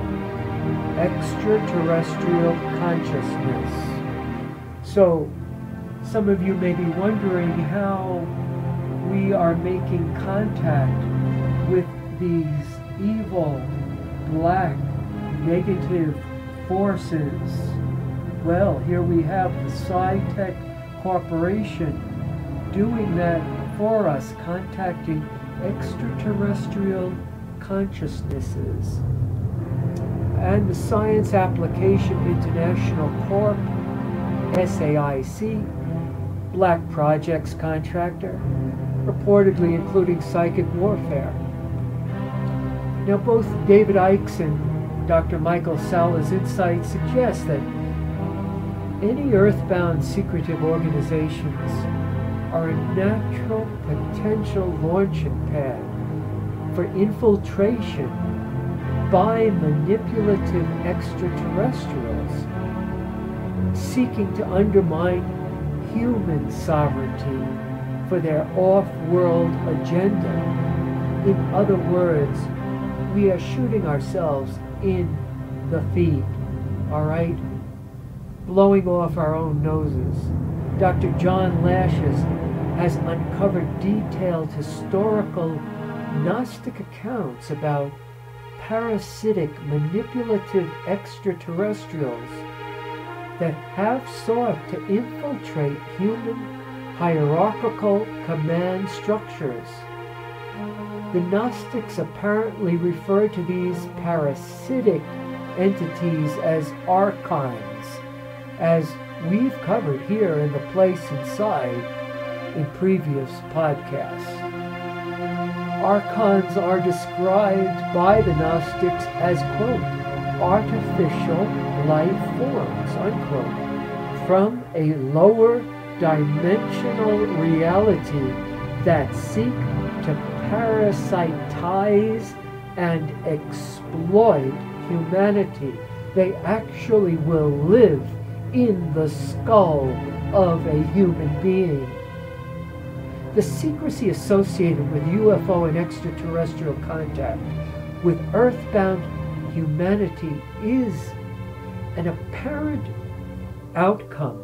extraterrestrial consciousness. So, some of you may be wondering how we are making contact with these evil, black, negative forces. Well, here we have the SciTech Corporation doing that for us, contacting extraterrestrial consciousnesses. And the Science Application International Corp, SAIC, Black Projects contractor, reportedly including psychic warfare. Now, both David Icke's and Dr. Michael Sala's insights suggest that any earthbound secretive organizations are a natural potential launching pad for infiltration by manipulative extraterrestrials seeking to undermine human sovereignty for their off-world agenda. In other words, we are shooting ourselves in the feet, all right? Blowing off our own noses. Dr. John Lashes has uncovered detailed historical Gnostic accounts about parasitic, manipulative extraterrestrials that have sought to infiltrate human hierarchical command structures. The Gnostics apparently refer to these parasitic entities as archons, as we've covered here in The Place Inside in previous podcasts. Archons are described by the Gnostics as, quote, artificial life forms, unquote, from a lower dimensional reality that seek to parasitize and exploit humanity. They actually will live in the skull of a human being. The secrecy associated with UFO and extraterrestrial contact with earthbound humanity is an apparent outcome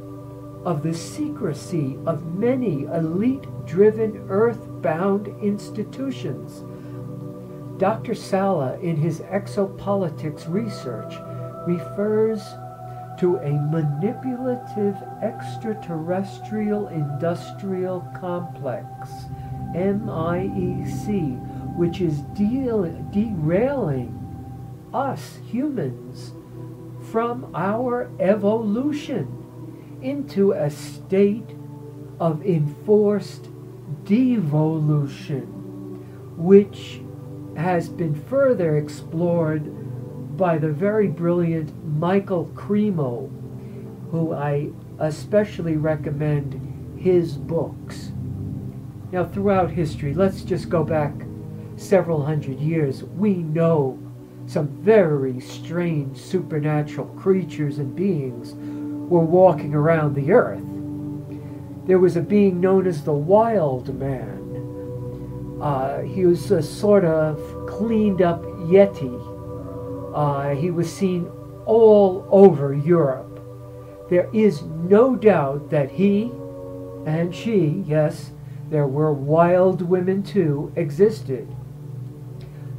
of the secrecy of many elite-driven earthbound institutions. Dr. Sala, in his exopolitics research, refers to a manipulative extraterrestrial industrial complex, MIEC, which is derailing us humans from our evolution into a state of enforced devolution, which has been further explored by the very brilliant Michael Cremo, who I especially recommend his books. Now, throughout history, let's just go back several hundred years, we know some very strange supernatural creatures and beings were walking around the earth. There was a being known as the Wild Man. He was a sort of cleaned up Yeti. He was seen all over Europe. There is no doubt that he and she, yes, there were wild women too, existed.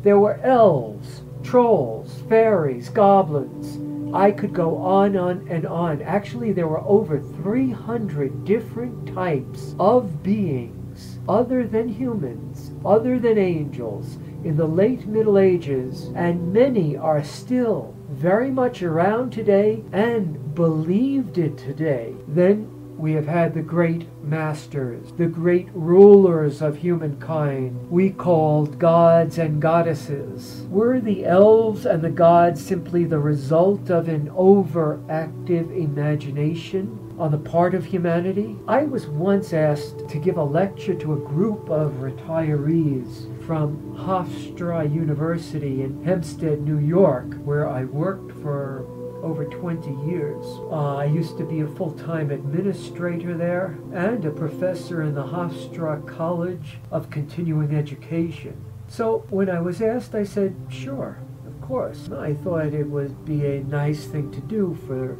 There were elves, trolls, fairies, goblins. I could go on and on. Actually, there were over 300 different types of beings other than humans, other than angels, in the late Middle Ages, and many are still very much around today and believed it today. Then we have had the great masters, the great rulers of humankind, we called gods and goddesses. Were the elves and the gods simply the result of an overactive imagination on the part of humanity? I was once asked to give a lecture to a group of retirees from Hofstra University in Hempstead, New York, where I worked for over 20 years. I used to be a full-time administrator there and a professor in the Hofstra College of Continuing Education. So when I was asked, I said, sure. Of course. I thought it would be a nice thing to do for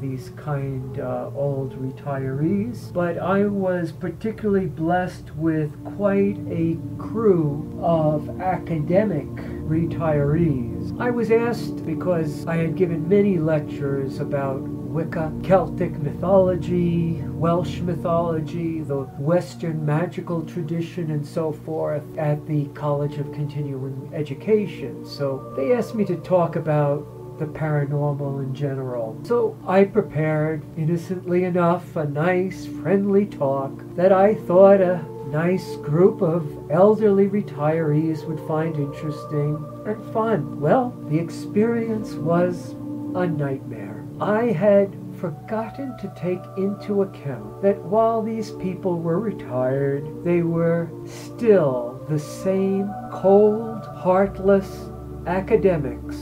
these kind old retirees, but I was particularly blessed with quite a crew of academic retirees. I was asked because I had given many lectures about Wicca, Celtic mythology, Welsh mythology, the Western magical tradition, and so forth at the College of Continuing Education. So they asked me to talk about the paranormal in general. So I prepared, innocently enough, a nice, friendly talk that I thought a nice group of elderly retirees would find interesting and fun. Well, the experience was a nightmare. I had forgotten to take into account that while these people were retired, they were still the same cold, heartless academics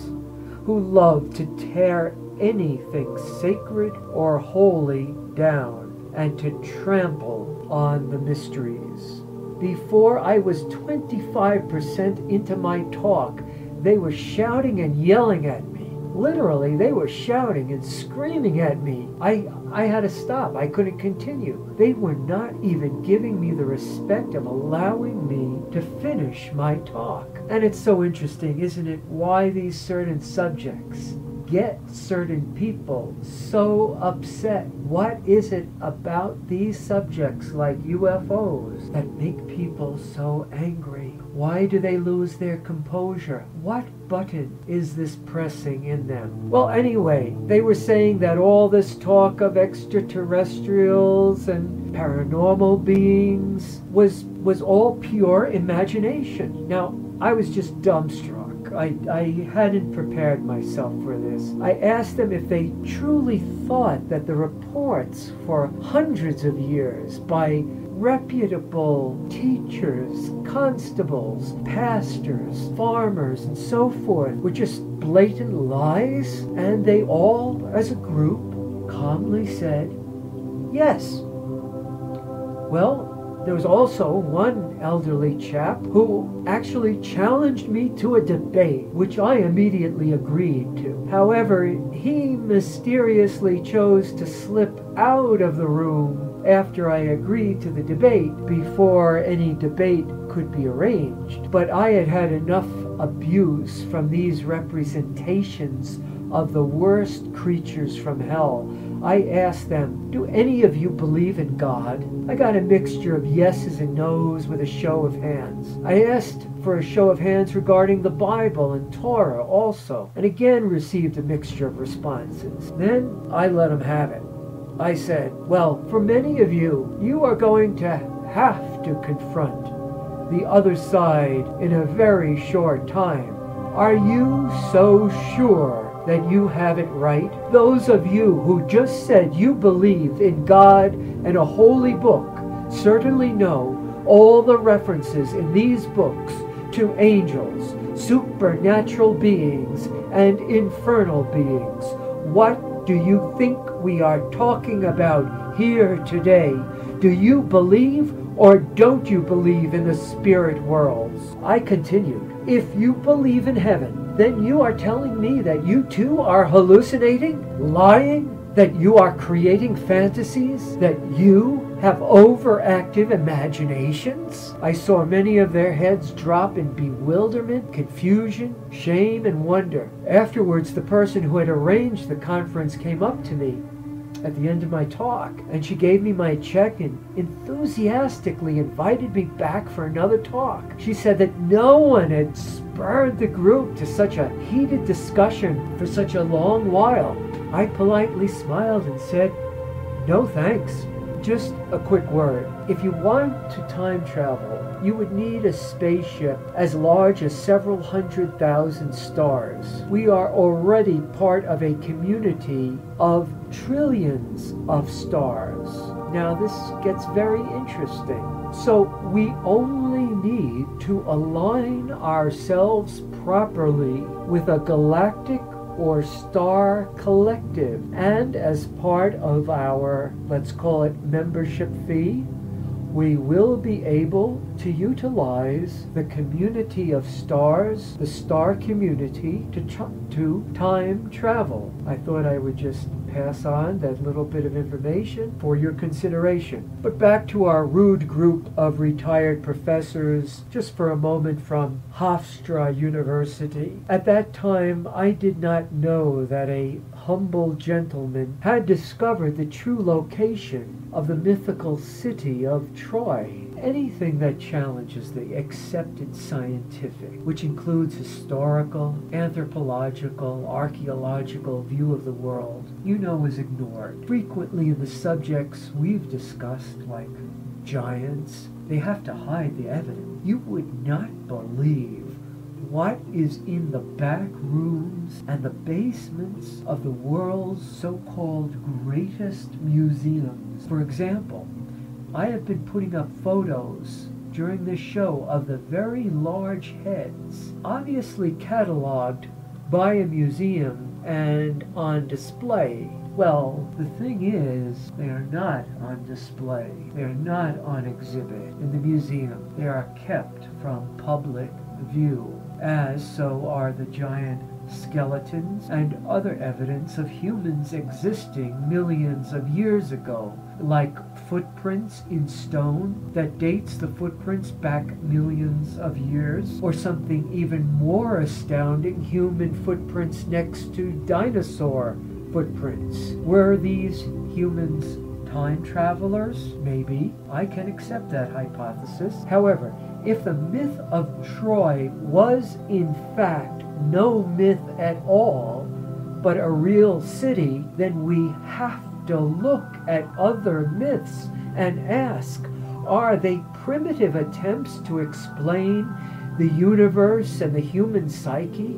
who loved to tear anything sacred or holy down and to trample on the mysteries. Before I was 25% into my talk, they were shouting and yelling at me. Literally, they were shouting and screaming at me. I had to stop. I couldn't continue. They were not even giving me the respect of allowing me to finish my talk. And it's so interesting, isn't it, why these certain subjects get certain people so upset. What is it about these subjects like UFOs that make people so angry? Why do they lose their composure? What button is this pressing in them? Well, anyway, they were saying that all this talk of extraterrestrials and paranormal beings was all pure imagination. Now, I was just dumbstruck. I hadn't prepared myself for this. I asked them if they truly thought that the reports for hundreds of years by reputable teachers, constables, pastors, farmers, and so forth were just blatant lies, and they all, as a group, calmly said, yes. Well, there was also one elderly chap who actually challenged me to a debate, which I immediately agreed to. However, he mysteriously chose to slip out of the room after I agreed to the debate before any debate could be arranged. But I had had enough abuse from these representations of the worst creatures from hell. I asked them, do any of you believe in God? I got a mixture of yeses and nos with a show of hands. I asked for a show of hands regarding the Bible and Torah also, and again received a mixture of responses. Then I let them have it. I said, well, for many of you, you are going to have to confront the other side in a very short time. Are you so sure that you have it right? Those of you who just said you believe in God and a holy book certainly know all the references in these books to angels, supernatural beings, and infernal beings. What do you think we are talking about here today? Do you believe or don't you believe in the spirit worlds? I continued, if you believe in heaven, then you are telling me that you too are hallucinating, lying, that you are creating fantasies, that you have overactive imaginations? I saw many of their heads drop in bewilderment, confusion, shame, and wonder. Afterwards, the person who had arranged the conference came up to me at the end of my talk, and she gave me my check and enthusiastically invited me back for another talk. She said that no one had spurred the group to such a heated discussion for such a long while. I politely smiled and said, no thanks. Just a quick word. If you want to time travel, you would need a spaceship as large as several 100,000 stars. We are already part of a community of trillions of stars. Now this gets very interesting. So we only need to align ourselves properly with a galactic or star collective. And as part of our, let's call it, membership fee, we will be able to utilize the community of stars, the star community, to time travel. I thought I would just pass on that little bit of information for your consideration. But back to our rude group of retired professors, just for a moment, from Hofstra University. At that time, I did not know that a humble gentleman had discovered the true location of the mythical city of Troy. Anything that challenges the accepted scientific, which includes historical, anthropological, archaeological view of the world, is ignored. Frequently in the subjects we've discussed, like giants, they have to hide the evidence. You would not believe what is in the back rooms and the basements of the world's so-called greatest museums. For example, I have been putting up photos during this show of the very large heads, obviously cataloged by a museum and on display. Well, the thing is, they are not on display. They are not on exhibit in the museum. They are kept from public view, as so are the giant skeletons and other evidence of humans existing millions of years ago, like footprints in stone that dates the footprints back millions of years, or something even more astounding, human footprints next to dinosaur footprints. Were these humans time travelers? Maybe. I can accept that hypothesis. However, if the myth of Troy was in fact no myth at all, but a real city, then we have to look at other myths and ask, are they primitive attempts to explain the universe and the human psyche?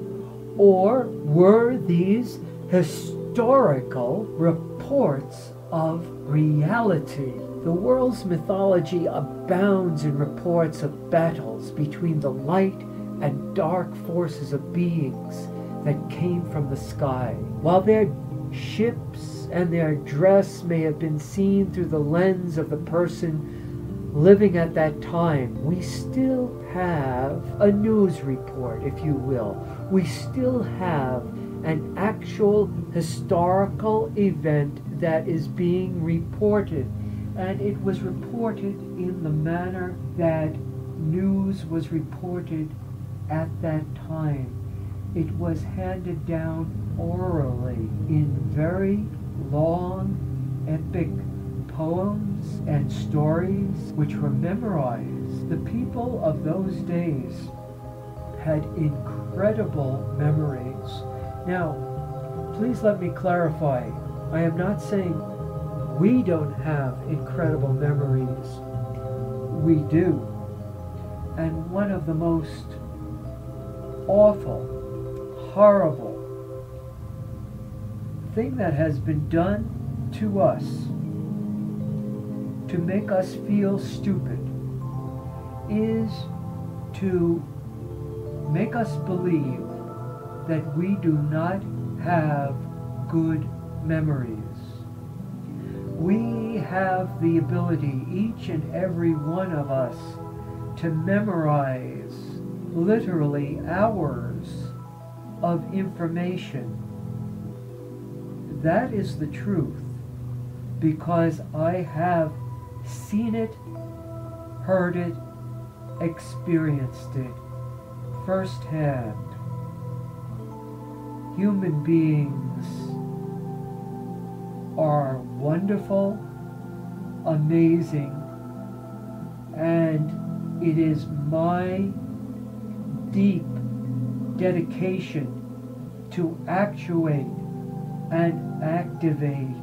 Or were these historical reports of reality? The world's mythology abounds in reports of battles between the light and dark forces of beings that came from the sky. While their ships and their dress may have been seen through the lens of the person living at that time, we still have a news report, if you will. We still have an actual historical event that is being reported, and it was reported in the manner that news was reported at that time. It was handed down orally in very long, epic poems and stories which were memorized. The people of those days had incredible memories. Now, please let me clarify. I am not saying we don't have incredible memories. We do. And one of the most awful, horrible thing that has been done to us to make us feel stupid is to make us believe that we do not have good memories. We have the ability, each and every one of us, to memorize literally hours of information. That is the truth, because I have seen it, heard it, experienced it firsthand. Human beings are wonderful, amazing, and it is my deep dedication to actuate and activate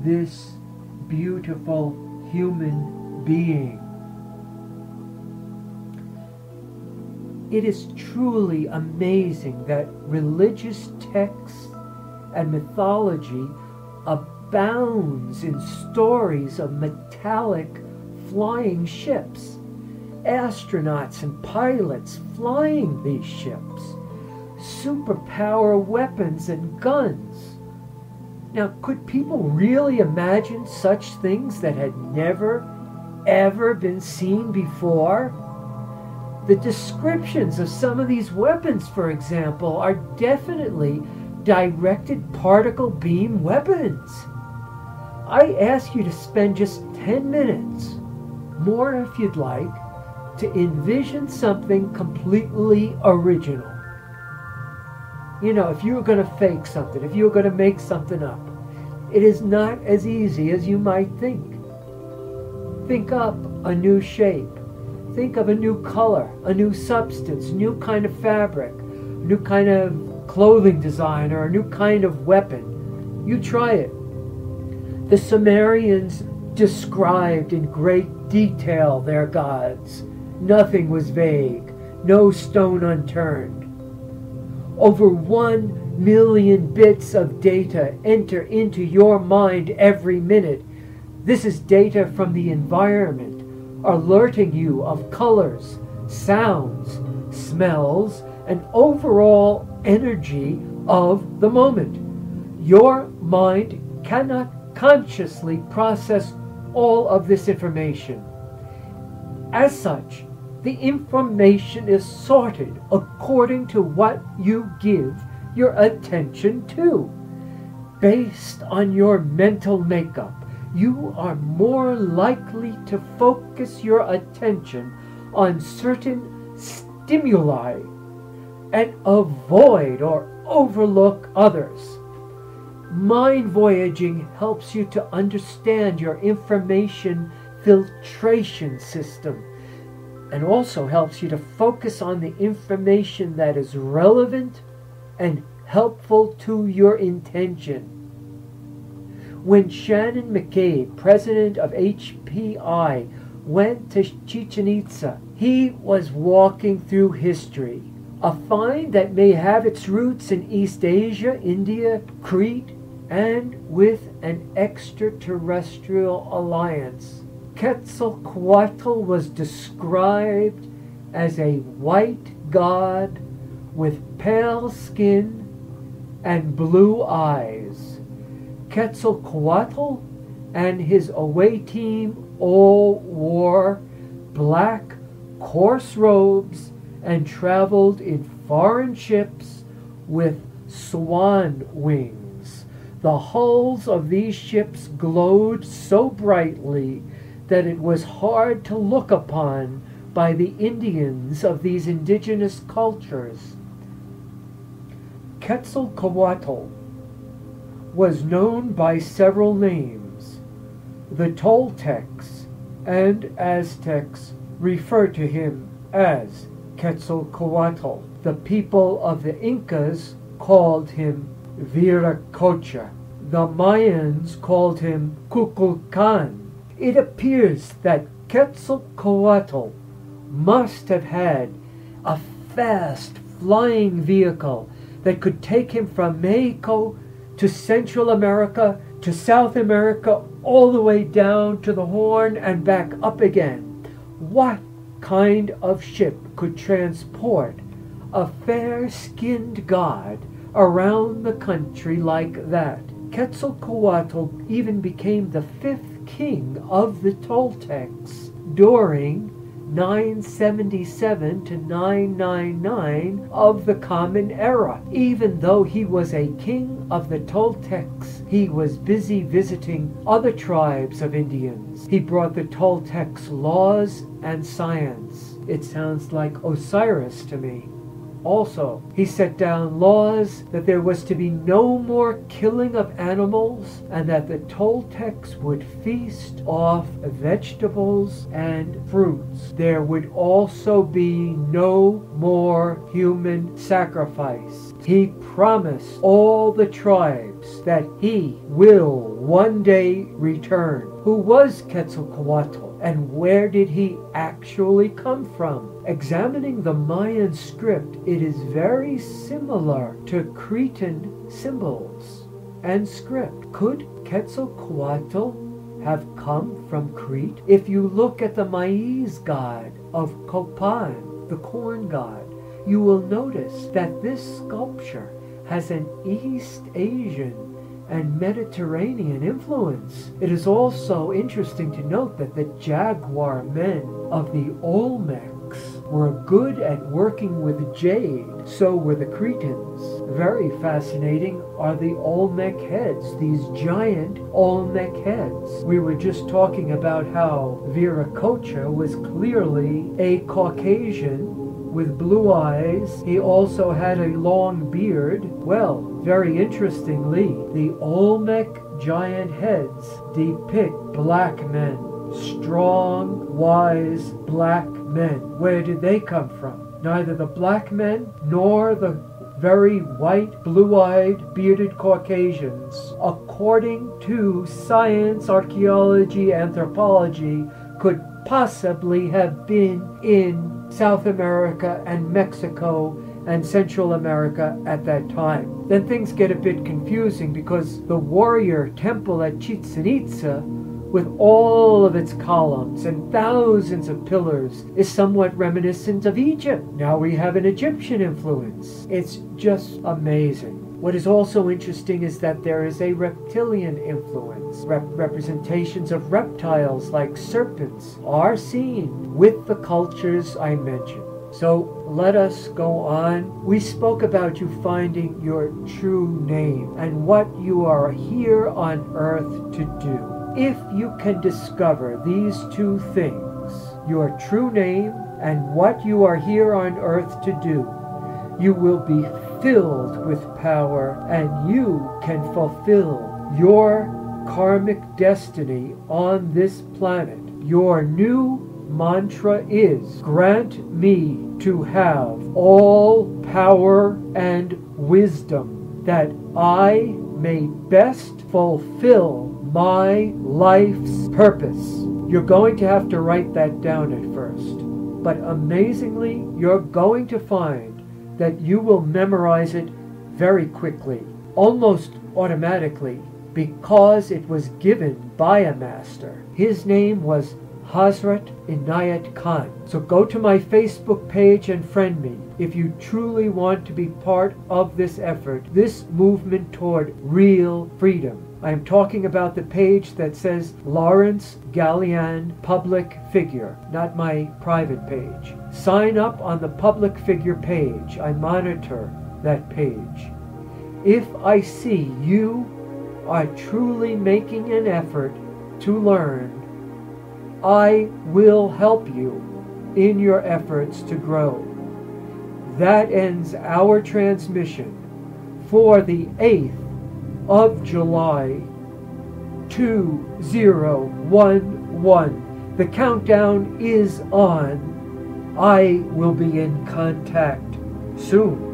this beautiful human being. It is truly amazing that religious texts and mythology abounds in stories of metallic flying ships, astronauts and pilots flying these ships, superpower weapons and guns. Now, could people really imagine such things that had never, ever been seen before? The descriptions of some of these weapons, for example, are definitely directed particle beam weapons. I ask you to spend just 10 minutes, more if you'd like, to envision something completely original. You know, if you were going to fake something, if you were going to make something up, it is not as easy as you might think. Think up a new shape. Think of a new color, a new substance, new kind of fabric, a new kind of clothing design, or a new kind of weapon. You try it. The Sumerians described in great detail their gods. Nothing was vague, no stone unturned. Over 1 million bits of data enter into your mind every minute. This is data from the environment, alerting you of colors, sounds, smells, and overall energy of the moment. Your mind cannot consciously process all of this information. As such, the information is sorted according to what you give your attention to. Based on your mental makeup, you are more likely to focus your attention on certain stimuli and avoid or overlook others. Mind voyaging helps you to understand your information filtration system, and also helps you to focus on the information that is relevant and helpful to your intention. When Shannon McCabe, president of HPI, went to Chichen Itza, he was walking through history, a find that may have its roots in East Asia, India, Crete, and with an extraterrestrial alliance. Quetzalcoatl was described as a white god with pale skin and blue eyes. Quetzalcoatl and his away team all wore black, coarse robes and traveled in foreign ships with swan wings. The hulls of these ships glowed so brightly that it was hard to look upon by the Indians of these indigenous cultures. Quetzalcoatl was known by several names. The Toltecs and Aztecs refer to him as Quetzalcoatl. The people of the Incas called him Viracocha. The Mayans called him Kukulkan. It appears that Quetzalcoatl must have had a fast flying vehicle that could take him from Mexico to Central America, to South America, all the way down to the Horn and back up again. What kind of ship could transport a fair-skinned god around the country like that? Quetzalcoatl even became the 5th king of the Toltecs during 977 to 999 of the Common Era. Even though he was a king of the Toltecs, he was busy visiting other tribes of Indians. He brought the Toltecs laws and science. It sounds like Osiris to me. Also, he set down laws that there was to be no more killing of animals and that the Toltecs would feast off vegetables and fruits. There would also be no more human sacrifice. He promised all the tribes that he will one day return. Who was Quetzalcoatl? And where did he actually come from? Examining the Mayan script, it is very similar to Cretan symbols and script. Could Quetzalcoatl have come from Crete? If you look at the maize god of Copan, the corn god, you will notice that this sculpture has an East Asian and Mediterranean influence. It is also interesting to note that the jaguar men of the Olmecs were good at working with jade, so were the Cretans. Very fascinating are the Olmec heads, these giant Olmec heads. We were just talking about how Viracocha was clearly a Caucasian with blue eyes. He also had a long beard. Well, very interestingly, the Olmec giant heads depict black men. Strong, wise black men. Where did they come from? Neither the black men nor the very white, blue-eyed, bearded Caucasians, according to science, archaeology, anthropology, could possibly have been in South America and Mexico and Central America at that time. Then things get a bit confusing because the warrior temple at Chichen Itza, with all of its columns and thousands of pillars, is somewhat reminiscent of Egypt. Now we have an Egyptian influence. It's just amazing. What is also interesting is that there is a reptilian influence. Representations of reptiles like serpents are seen with the cultures I mentioned. So let us go on. We spoke about you finding your true name and what you are here on earth to do. If you can discover these two things, your true name and what you are here on earth to do, you will be filled with power and you can fulfill your karmic destiny on this planet. Your new mantra is, grant me to have all power and wisdom that I may best fulfill my life's purpose. You're going to have to write that down at first. But amazingly, you're going to find that you will memorize it very quickly, almost automatically, because it was given by a master. His name was Hazrat Inayat Khan. So go to my Facebook page and friend me if you truly want to be part of this effort, this movement toward real freedom. I am talking about the page that says Laurence Galian Public Figure, not my private page. Sign up on the public figure page. I monitor that page. If I see you are truly making an effort to learn, I will help you in your efforts to grow. That ends our transmission for the 8th of July 2011. The countdown is on. I will be in contact soon.